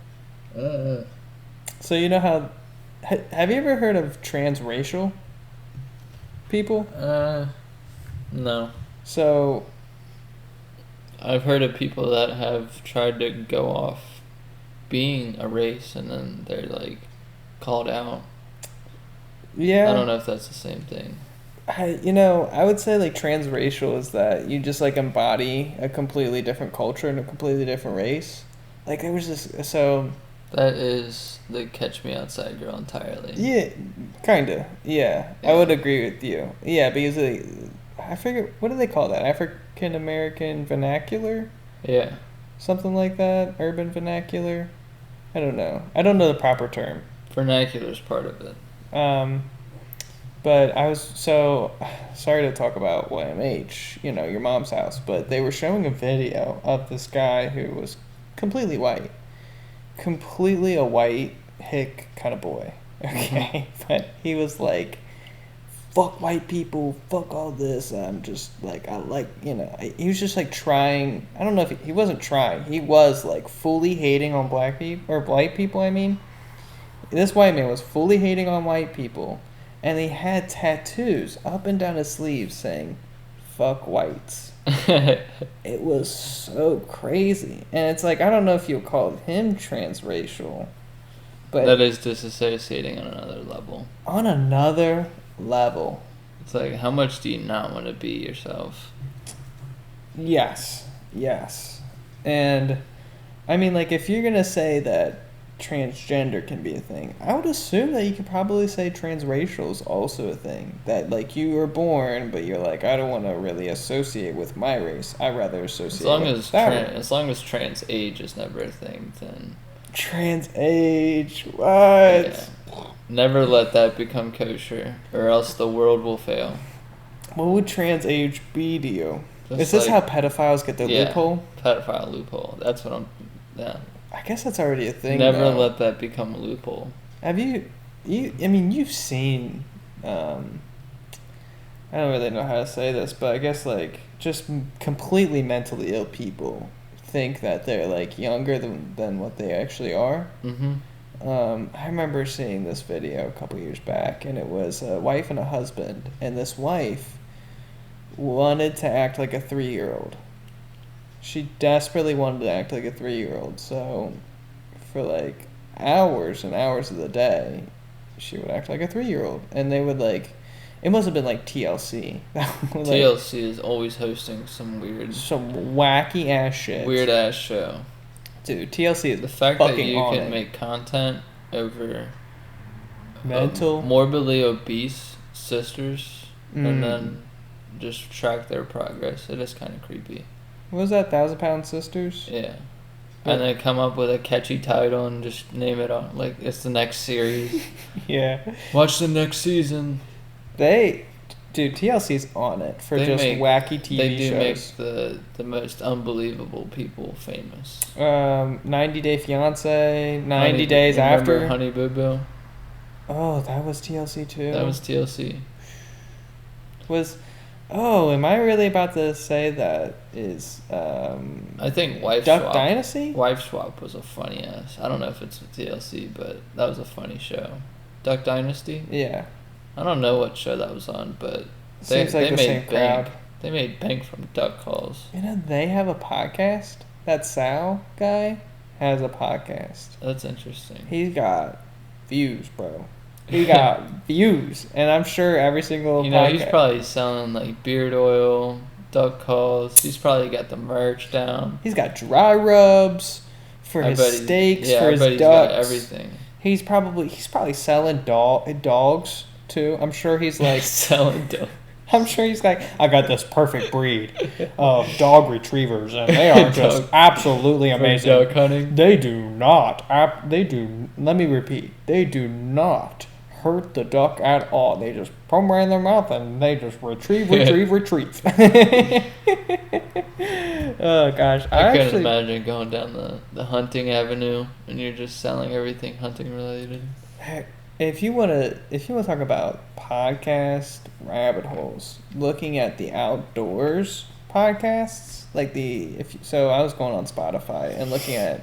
So you know how? Have you ever heard of transracial people?
No.
So
I've heard of people that have tried to go off being a race and then they're like called out.
yeah,
I don't know if that's the same thing.
I would say like transracial is that you just like embody a completely different culture and a completely different race. Like there was this, so
That is the Catch Me Outside girl entirely.
yeah, kinda, yeah. I would agree with you. Yeah, because I forget, what do they call that? African American vernacular,
Yeah.
something like that. Urban vernacular. I don't know. I don't know the proper term.
Vernacular's part of it.
But I was so sorry to talk about YMH, your mom's house, but they were showing a video of this guy who was completely white. Completely a white hick kind of boy. Okay. But he was like, fuck white people, fuck all this. I'm just like, he was just like trying. I don't know if he wasn't trying. He was like fully hating on black people, or white people, I mean. This white man was fully hating on white people. And he had tattoos up and down his sleeves saying, fuck whites. It was so crazy. And it's like, I don't know if you'll call him transracial. But
That is disassociating on another level.
on another level.
It's like, how much do you not want to be yourself?
Yes. And, I mean, like, if you're going to say that transgender can be a thing, I would assume that you could probably say transracial is also a thing. That, like, you were born, but you're like, I don't want to really associate with my race. I'd rather associate with that one.
As long as trans age is never a thing, then
Trans age, what?
yeah. Never let that become kosher, or else the world will fail.
What would trans age be to you?
Just
Is this
like-
how pedophiles get their loophole?
Pedophile loophole. That's what I'm. Yeah.
I guess that's already a thing.
Never
though.
let that become a loophole.
Have you? I mean, you've seen. I don't really know how to say this, but I guess like just completely mentally ill people think that they're like younger than what they actually are.
Mm-hmm.
I remember seeing this video a couple years back, and it was a wife and a husband, and this wife wanted to act like a 3-year-old. She desperately wanted to act like a 3-year-old, so for like hours and hours of the day, she would act like a 3-year-old, and they would like, it must have been like TLC.
TLC is always hosting some
wacky ass shit.
weird ass show.
Dude, TLC is
The fact
fucking
that you
on
can
it.
make content over
Mental.
morbidly obese sisters
Mm.
and then just track their progress. It is kind of creepy.
What was that, 1,000-Pound Sisters?
Yeah. And then come up with a catchy title and just name it on like it's the next series.
Yeah.
Watch the next season.
Dude, TLC's on it for
They
just
make-
wacky TV
They do
shows.
make the most unbelievable people famous.
90 Day Fiance, 90
Honey-
Days
remember
After.
Honey Boo Boo?
Oh, that was TLC too.
That was TLC.
Am I really about to say that is
I think Wife
Duck
Swap.
Dynasty?
Wife Swap was a funny ass. I don't know if it's TLC, but that was a funny show. Duck Dynasty?
Yeah.
I don't know what show that was on, but
Seems like the same crowd.
They made bank from duck calls.
You know, they have a podcast. That Sal guy has a podcast.
That's interesting.
He's got views, bro. He got views, and I'm sure every single podcast.
He's probably selling like beard oil, duck calls. He's probably got the merch down.
He's got dry rubs for
I
his
bet he's-
steaks,
yeah,
for
I
his
bet he's
ducks.
got everything.
He's probably selling dogs too. I'm sure he's like
Selling duck.
I'm sure he's like, I got this perfect breed of dog retrievers, and they are just
Dog-
absolutely
For
amazing.
duck hunting.
They do not. Let me repeat. They do not hurt the duck at all. They just put them right in their mouth, and they just retrieve. Oh gosh,
I couldn't imagine going down the hunting avenue and you're just selling everything hunting related.
Heck, if you wanna talk about podcast rabbit holes, looking at the outdoors podcasts, like so I was going on Spotify and looking at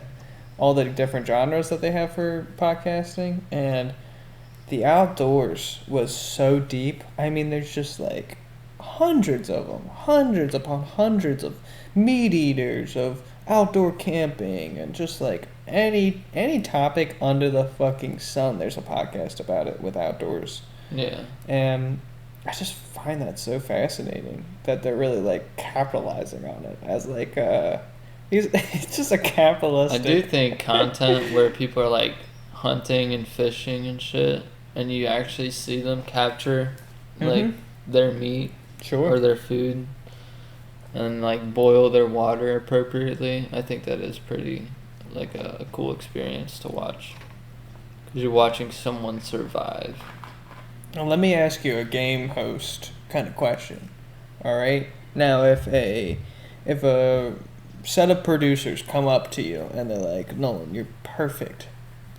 all the different genres that they have for podcasting, and the outdoors was so deep. I mean, there's just like hundreds of them, hundreds upon hundreds of meat eaters, of outdoor camping, and just like any topic under the fucking sun, there's a podcast about it with outdoors.
Yeah.
And I just find that so fascinating that they're really like capitalizing on it as like it's just a capitalistic.
I do think content where people are like hunting and fishing and shit, and you actually see them capture like their meat or their food and like boil their water appropriately. I think that is pretty like a cool experience to watch because you're watching someone survive.
Now let me ask you a game host kind of question. All right. Now if a set of producers come up to you and they're like, Nolan, you're perfect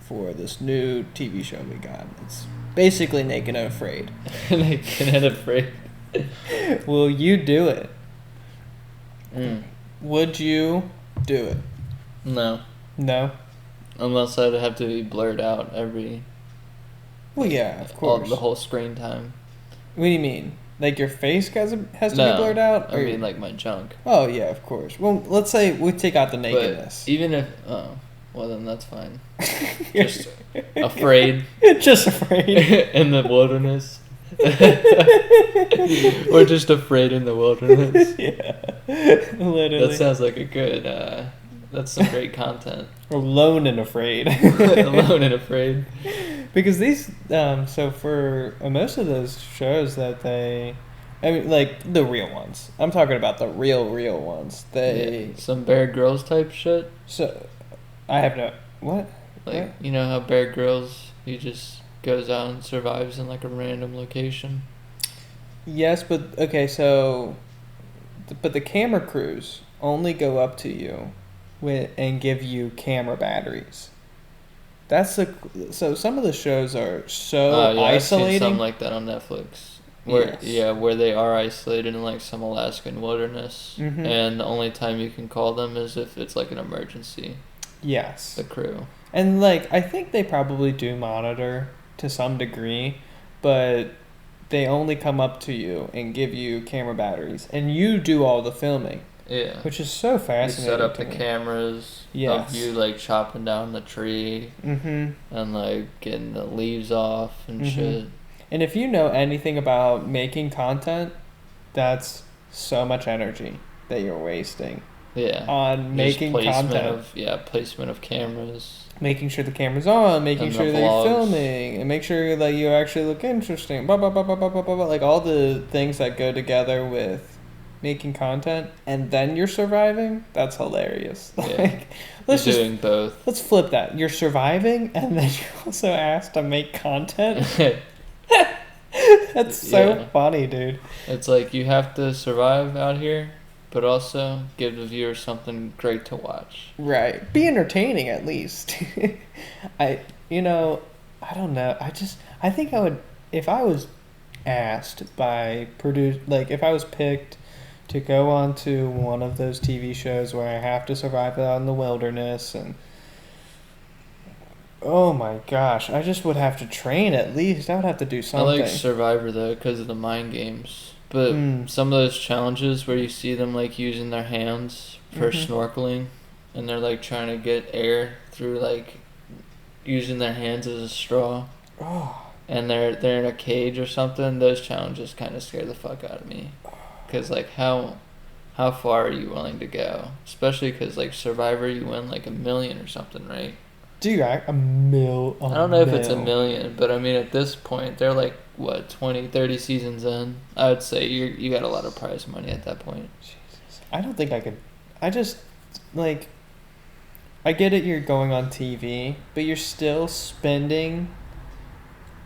for this new TV show we got. It's basically Naked and Afraid.
Naked and Afraid.
Will you do it? Would you do it?
No.
No?
Unless I'd have to be blurred out every...
Well, yeah, of course.
The whole screen time.
What do you mean? Like your face has to be blurred out?
I mean like my junk.
Oh, yeah, of course. Well, let's say we take out the nakedness.
But even if... Oh, well then that's fine. Just afraid.
Just afraid.
In the wilderness. Or just afraid in the wilderness.
Yeah. Literally.
That sounds like a good... that's some great content.
Alone and Afraid.
Alone and Afraid.
Because these, so for most of those shows that I mean, like the real ones. I'm talking about the real ones.
Some Bear Grylls type shit.
So, I have no, what?
Like,
what?
You know how Bear Grylls, he just goes out and survives in like a random location?
Yes, but, okay, so, but the camera crews only go up to you and give you camera batteries. So some of the shows are so isolating.
I've seen something like that on Netflix. Where they are isolated in like some Alaskan wilderness, and the only time you can call them is if it's like an emergency.
Yes.
The crew.
And like I think they probably do monitor to some degree, but they only come up to you and give you camera batteries, and you do all the filming.
Yeah.
Which is so fascinating.
You set up the cameras of you like chopping down the tree and like getting the leaves off and shit.
And if you know anything about making content, that's so much energy that you're wasting.
Yeah.
On making content.
Placement of cameras.
Making sure the camera's on, making sure that you're filming, and make sure that you actually look interesting. Blah, blah, blah, blah, blah, blah, blah. Like all the things that go together with making content, and then you're surviving. That's hilarious.
Yeah. Like, you're doing both.
Let's flip that. You're surviving, and then you're also asked to make content. That's so funny, dude.
It's like you have to survive out here, but also give the viewer something great to watch.
Right. Be entertaining at least. I don't know. I think I would, if I was asked by if I was picked to go on to one of those TV shows where I have to survive out in the wilderness, and oh my gosh, I just would have to train at least. I would have to do something.
I like Survivor though because of the mind games. But some of those challenges where you see them like using their hands for snorkeling, and they're like trying to get air through like using their hands as a straw.
Oh.
And they're in a cage or something. Those challenges kind of scare the fuck out of me. Because, like, how far are you willing to go? Especially because, like, Survivor, you win, like, 1 million or something, right?
Do you act a mil?
I don't know if it's 1 million, but, I mean, at this point, they're, like, 20, 30 seasons in. I would say you got a lot of prize money at that point.
Jesus. I don't think I could. I just, like, I get it, you're going on TV, but you're still spending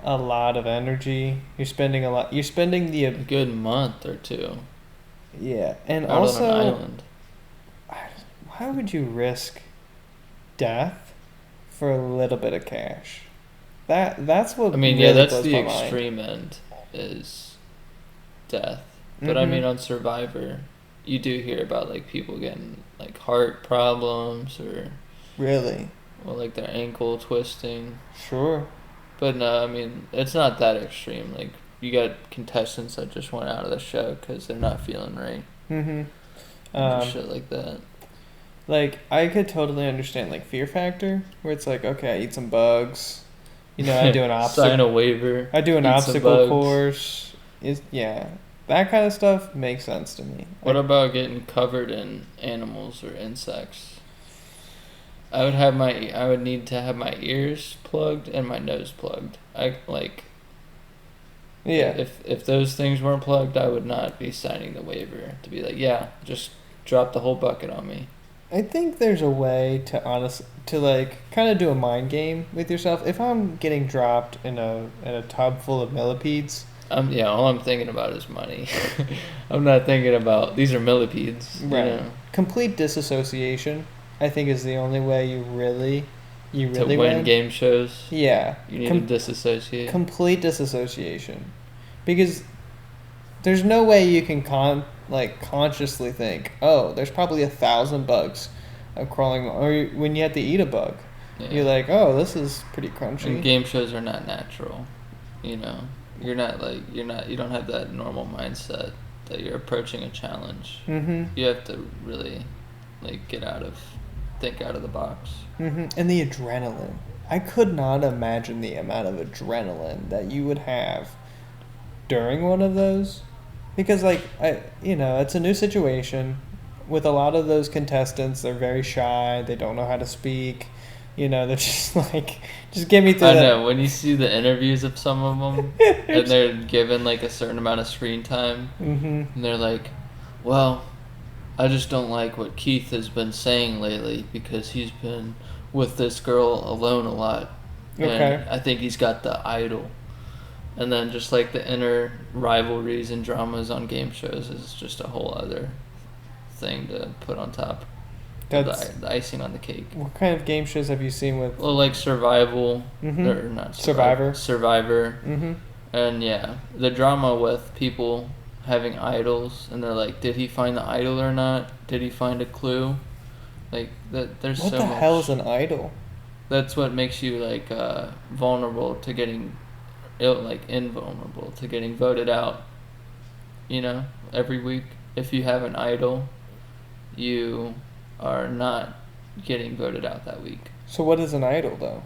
a lot of energy. You're spending
a good month or two.
Yeah, and
out
also
on an island.
why would you risk death for a little bit of cash? That's what
I mean,
really
that's
blows
the
my mind.
extreme end is death. But I mean, on Survivor, you do hear about like people getting like heart problems or
Really?
like their ankle twisting.
Sure.
But no, I mean, it's not that extreme. Like you got contestants that just went out of the show because they're not feeling right.
Mm-hmm.
Shit like that.
Like, I could totally understand, like, Fear Factor, where it's like, okay, I eat some bugs. You know, I do an
Sign a
obstacle.
waiver.
I do an
eat some
obstacle
bugs.
course. Yeah, that kind of stuff makes sense to me.
What about getting covered in animals or insects? I would need to have my ears plugged and my nose plugged.
Yeah.
If those things weren't plugged, I would not be signing the waiver to be like, yeah, just drop the whole bucket on me.
I think there's a way to kind of do a mind game with yourself. If I'm getting dropped in a tub full of millipedes,
all I'm thinking about is money. I'm not thinking about these are millipedes.
right?
You know?
Complete disassociation, I think, is the only way you really
To win game shows,
Yeah,
you need to disassociate.
Complete disassociation, because there's no way you can consciously think, oh, there's probably 1,000 bugs crawling, or when you have to eat a bug, you're like, oh, this is pretty crunchy.
And game shows are not natural, you know. You don't have that normal mindset that you're approaching a challenge.
Mm-hmm.
You have to really think out of the box.
Mm-hmm. And the adrenaline. I could not imagine the amount of adrenaline that you would have during one of those. Because, it's a new situation. With a lot of those contestants, they're very shy. They don't know how to speak. You know, they're just like, just get me through that.
I know, when you see the interviews of some of them, and they're given, like, a certain amount of screen time, and they're like, well, I just don't like what Keith has been saying lately because he's been with this girl alone a lot.
Okay.
And I think he's got the idol. And then just like the inner rivalries and dramas on game shows is just a whole other thing to put on top.
That's
The icing on the cake.
What kind of game shows have you seen with?
Well, like Survival, or not
Survivor.
Survivor.
Mm-hmm.
And yeah, the drama with people having idols, and they're like, did he find the idol or not? Did he find a clue? Like that. There's
What
so
the
much.
hell is an idol?
That's what makes you like vulnerable to getting, invulnerable to getting voted out. You know, every week, if you have an idol, you are not getting voted out that week.
So what is an idol, though?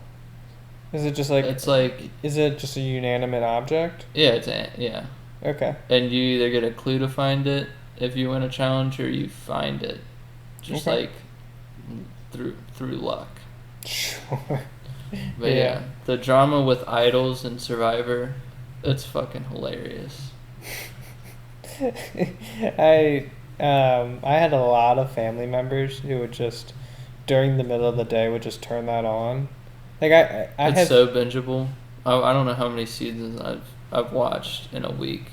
Is it just like...
It's like...
Is it just a inanimate object?
Yeah, yeah.
Okay.
And you either get a clue to find it if you win a challenge, or you find it just like through luck.
Sure.
But yeah, the drama with idols and Survivor, it's fucking hilarious.
I had a lot of family members who would just, during the middle of the day, would just turn that on. Like
it's so bingeable. I don't know how many seasons I've watched in a week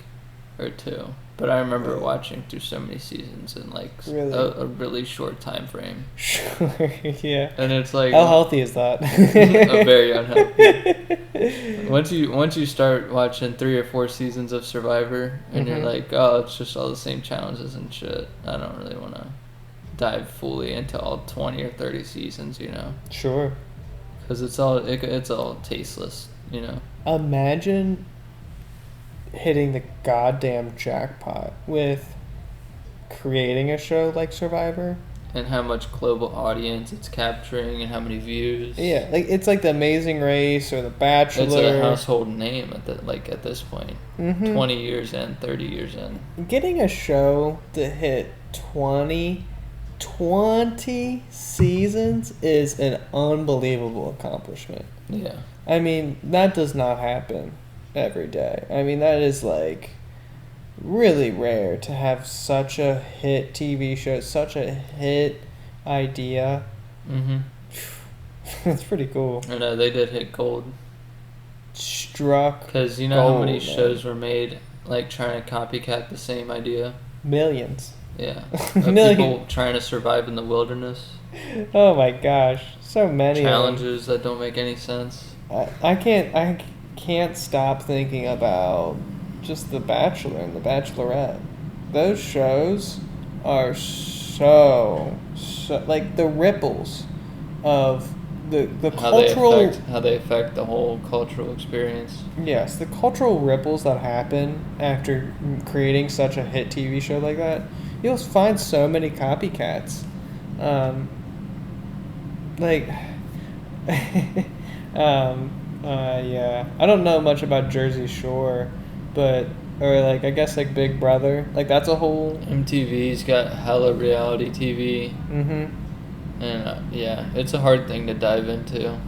or two, but I remember watching through so many seasons in like a really short time frame.
Sure, yeah.
And it's like,
how healthy is that?
Very unhealthy. Once you start watching 3 or 4 seasons of Survivor, and you're like, oh, it's just all the same challenges and shit, I don't really want to dive fully into all 20 or 30 seasons, you know.
Sure.
Because it's all tasteless, you know.
Imagine hitting the goddamn jackpot with creating a show like Survivor.
And how much global audience it's capturing and how many views.
Yeah, like it's like The Amazing Race or The Bachelor.
It's a household name at this point. 20 years in, 30 years in.
Getting a show to hit 20 seasons is an unbelievable accomplishment.
Yeah.
I mean, that does not happen every day. I mean, that is like really rare to have such a hit TV show, such a hit idea. That's pretty cool.
I know, they did hit gold.
Struck.
Because you know how many shows were made like trying to copycat the same idea?
Millions.
Yeah.
Million.
People trying to survive in the wilderness.
Oh my gosh, so many
Challenges that don't make any sense.
I can't stop thinking about just The Bachelor and The Bachelorette. Those shows are so like the ripples of the cultural
how they affect the whole cultural experience.
Yes, the cultural ripples that happen after creating such a hit TV show like that. You'll find so many copycats. Yeah. I don't know much about Jersey Shore, or I guess like Big Brother. Like that's a whole.
MTV's got hella reality TV.
Mm-hmm.
And yeah, it's a hard thing to dive into,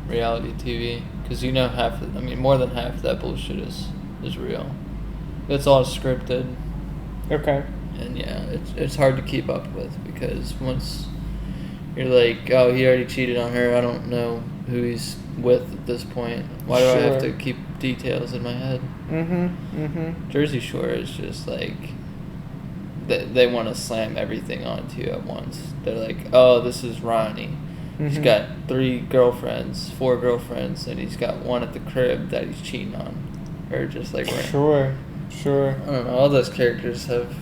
reality TV, because more than half of that bullshit is real. It's all scripted.
Okay.
And yeah, it's hard to keep up with, because once you're like, oh, he already cheated on her, I don't know who he's with at this point. Why do I have to keep details in my head?
Mm-hmm.
Jersey Shore is just like, they want to slam everything onto you at once. They're like, oh, this is Ronnie.
Mm-hmm.
He's got 4 girlfriends, and he's got one at the crib that he's cheating on. Or just like...
Sure.
I don't know, all those characters have...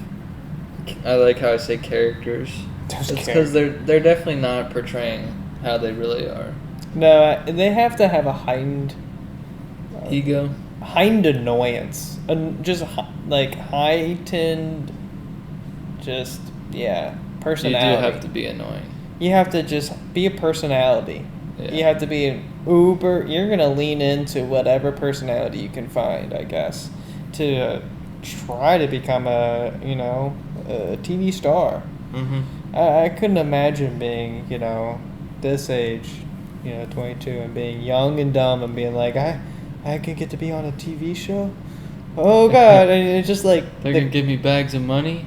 I like how I say characters. It's because they're definitely not portraying how they really are.
No, they have to have a heightened...
ego?
Heightened annoyance. Just like heightened... Just, yeah, personality.
You do have to be annoying.
You have to just be a personality.
Yeah.
You have to be an uber... You're going to lean into whatever personality you can find, I guess, to try to become a TV star.
Mm-hmm.
I couldn't imagine being, this age, 22, and being young and dumb and being like, I can get to be on a TV show? Oh, God. And it's just like...
They're going to give me bags of money?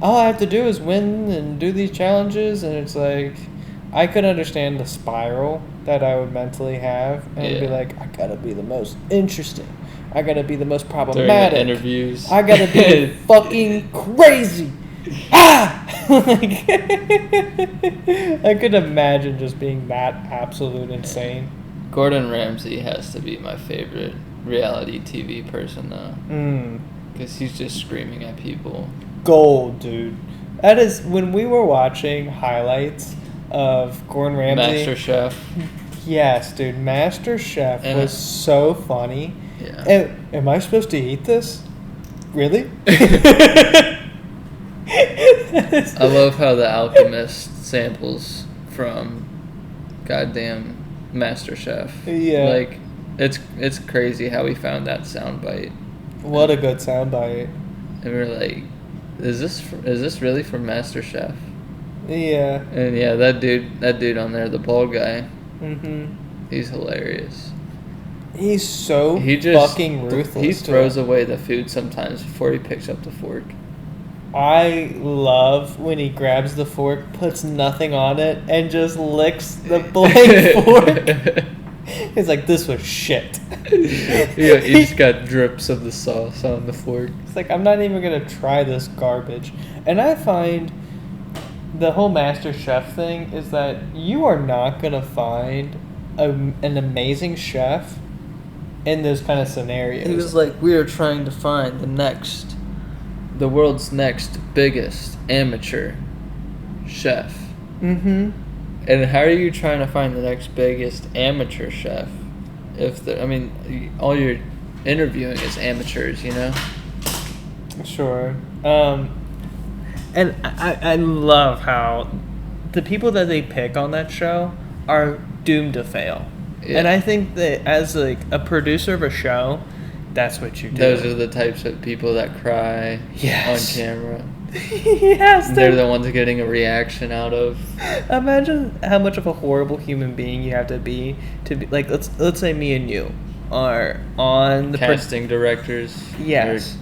All I have to do is win and do these challenges, and it's like... I could understand the spiral that I would mentally have, and be like, I gotta be the most interesting. I gotta be the most problematic.
During the interviews.
I gotta be fucking crazy. I could imagine just being that absolute insane.
Gordon Ramsay has to be my favorite reality TV person, though. Because he's just screaming at people.
Gold, dude. That is, when we were watching highlights of Gordon Ramsay.
MasterChef.
Yes, dude. MasterChef was so funny.
Yeah.
Am I supposed to eat this? Really?
I love how the alchemist samples from goddamn MasterChef.
Yeah.
Like, it's crazy how we found that soundbite.
What a good soundbite.
And we were like, is this really from MasterChef?
Yeah.
And yeah, that dude on there, the bald guy.
Mm-hmm.
He's hilarious.
He's so fucking ruthless.
He throws away the food sometimes before he picks up the fork.
I love when he grabs the fork, puts nothing on it, and just licks the blank fork. He's like, this was shit.
Yeah, he just got drips of the sauce on the fork.
It's like, I'm not even going to try this garbage. And I find the whole MasterChef thing is that you are not going to find an amazing chef in those kind of scenarios.
He was like, we are trying to find the world's next biggest amateur chef.
Mm-hmm.
And how are you trying to find the next biggest amateur chef? All you're interviewing is amateurs,
Sure. And I love how the people that they pick on that show are doomed to fail. Yeah. And I think that as like a producer of a show, that's what you do.
Those are the types of people that cry on camera.
Yes.
They're the ones getting a reaction out of.
Imagine how much of a horrible human being you have to be like, let's say me and you are on the
casting directors.
Yes.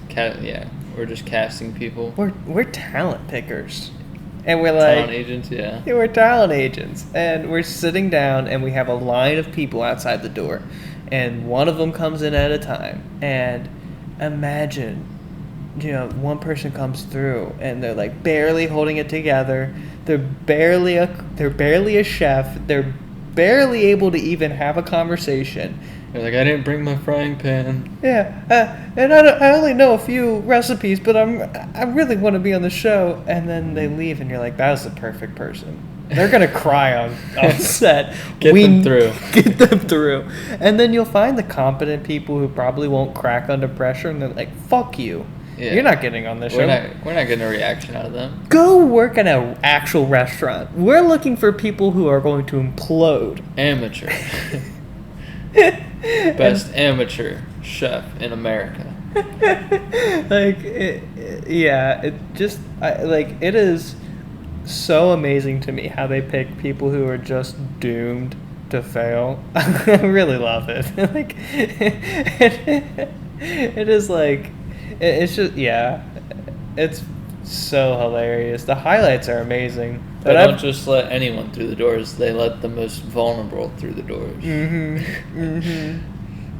We're just casting people.
We're talent pickers. And we're like...
Talent agents, yeah.
We're talent agents. And we're sitting down and we have a line of people outside the door. And one of them comes in at a time. And imagine one person comes through and they're like barely holding it together. They're barely a chef. They're barely able to even have a conversation.
They're like, I didn't bring my frying pan.
Yeah, and I only know a few recipes, but I really want to be on the show. And then they leave, and you're like, that was the perfect person. They're gonna cry on set.
Get them through.
Get them through, and then you'll find the competent people who probably won't crack under pressure, and they're like, "Fuck you, you're not getting on the show."
We're not getting a reaction out of them.
Go work in an actual restaurant. We're looking for people who are going to implode.
Amateur. Best amateur chef in America.
It is so amazing to me how they pick people who are just doomed to fail. I really love it. It is like, it's just, it's so hilarious. The highlights are amazing.
They don't just let anyone through the doors. They let the most vulnerable through the doors.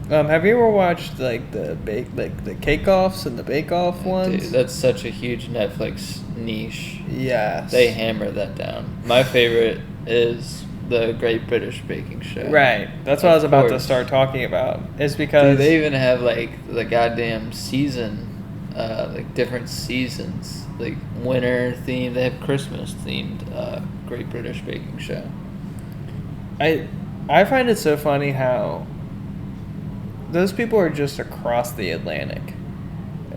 Have you ever watched like the cake-offs and the bake-off ones?
Dude, that's such a huge Netflix niche.
Yes.
They hammer that down. My favorite is the Great British Baking Show.
Right. That's what I was about to start talking about. It's because...
Dude, they even have like the goddamn season, like different seasons. Like winter themed. They have Christmas themed Great British Baking Show.
I find it so funny how those people are just across the Atlantic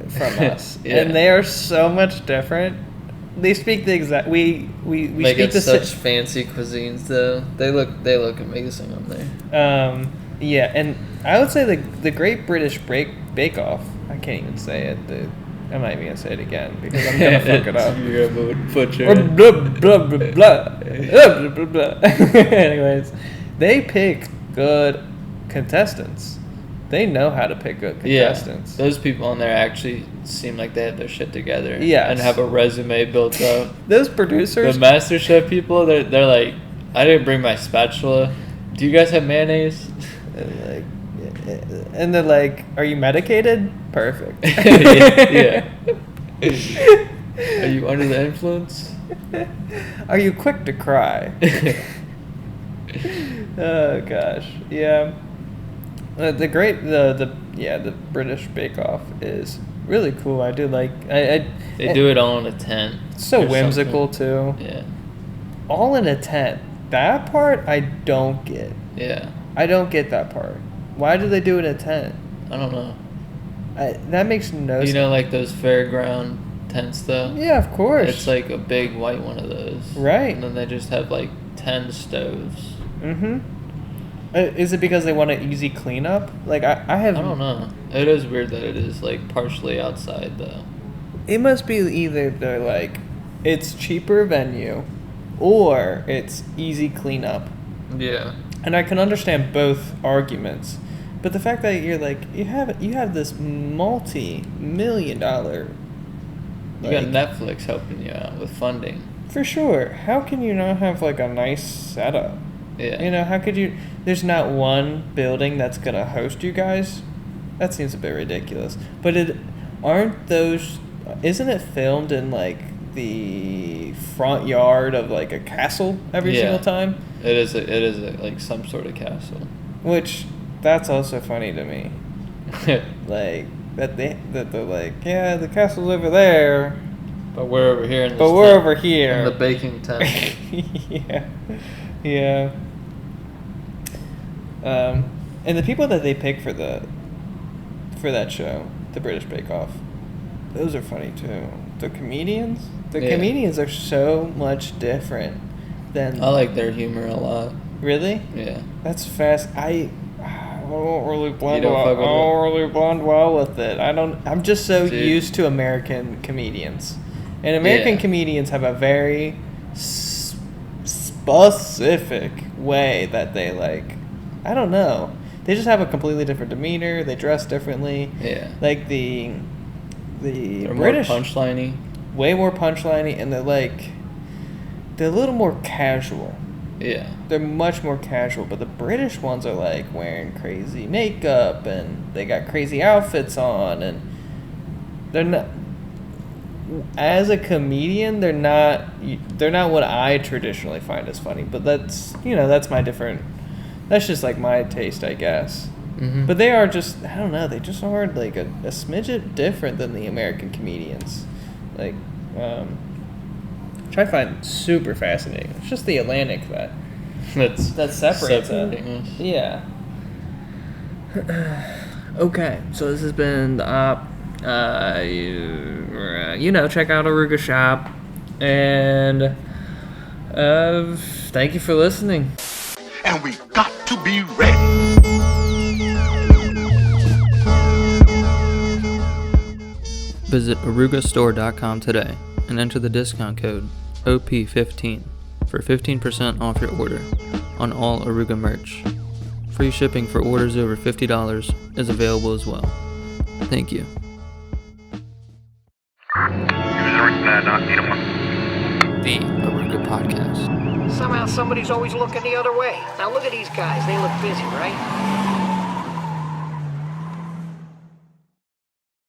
from us, and they are so much different. They speak the exact. We
Make
speak
it
the
such fancy cuisines though. They look amazing on there.
Yeah, and I would say the Great British Bake Off. I can't even say it. I'm not even gonna say it again because I'm gonna fuck it up.
You're gonna butcher
it. Blah, blah, blah, blah, blah, blah. Anyways, they pick good contestants. They know how to pick good contestants.
Yeah, those people on there actually seem like they have their shit together.
Yes.
And have a resume built up.
Those producers,
the MasterChef people, they're like, I didn't bring my spatula. Do you guys have mayonnaise?
And they're like, are you medicated? Perfect.
Yeah. Are you under the influence?
Are you quick to cry? Oh gosh, yeah. The British Bake Off is really cool. I do like. They
do it all in a tent.
So whimsical too.
Yeah.
All in a tent. That part I don't get.
Yeah.
I don't get that part. Why do they do it in a tent?
I don't know.
That makes no sense.
You know, like those fairground tents, though?
Yeah, of course.
It's like a big white one of those.
Right.
And then they just have like 10 stoves.
Mm-hmm. Is it because they want an easy cleanup? Like, I
don't know. It is weird that it is like partially outside, though.
It must be either they're like, it's cheaper venue, or it's easy cleanup.
Yeah.
And I can understand both arguments. But the fact that you're like, you have this multi-million-dollar...
You got Netflix helping you out with funding.
For sure. How can you not have like a nice setup?
Yeah.
You know, how could you... There's not one building that's going to host you guys? That seems a bit ridiculous. But isn't it filmed in like the front yard of like a castle every single time?
It is like some sort of castle.
Which... That's also funny to me. Like that they're like, yeah, the castle's over there,
but we're over here in this
over here
in the baking tent.
Yeah. And the people that they pick for that show, the British Bake Off, those are funny too. The comedians are so much different than.
I like their humor a lot.
Really?
Yeah.
That's fast. I don't really blend well with it. I'm just so used to American comedians. And American comedians have a very specific way that they like, I don't know. They just have a completely different demeanor. They dress differently.
Yeah.
Like they're
British,
British,
more punchliney.
Way more punchliney, and they're a little more casual.
Yeah.
They're much more casual, but the British ones are like wearing crazy makeup and they got crazy outfits on, and they're not. as a comedian, they're not what I traditionally find as funny. But that's that's just like my taste, I guess.
Mm-hmm.
But they are just, I don't know, they just are like a smidget different than the American comedians. Like, which I find super fascinating. It's just the Atlantic that separates it. Yeah.
Okay, so this has been the op. Check out Oruga Shop, and thank you for listening.
And we got to be ready.
Visit orugastore.com today and enter the discount code OP15 for 15% off your order on all Oruga merch. Free shipping for orders over $50 is available as well. Thank you. The Oruga Podcast.
Somehow somebody's always looking the other way. Now look at these guys. They look busy, right?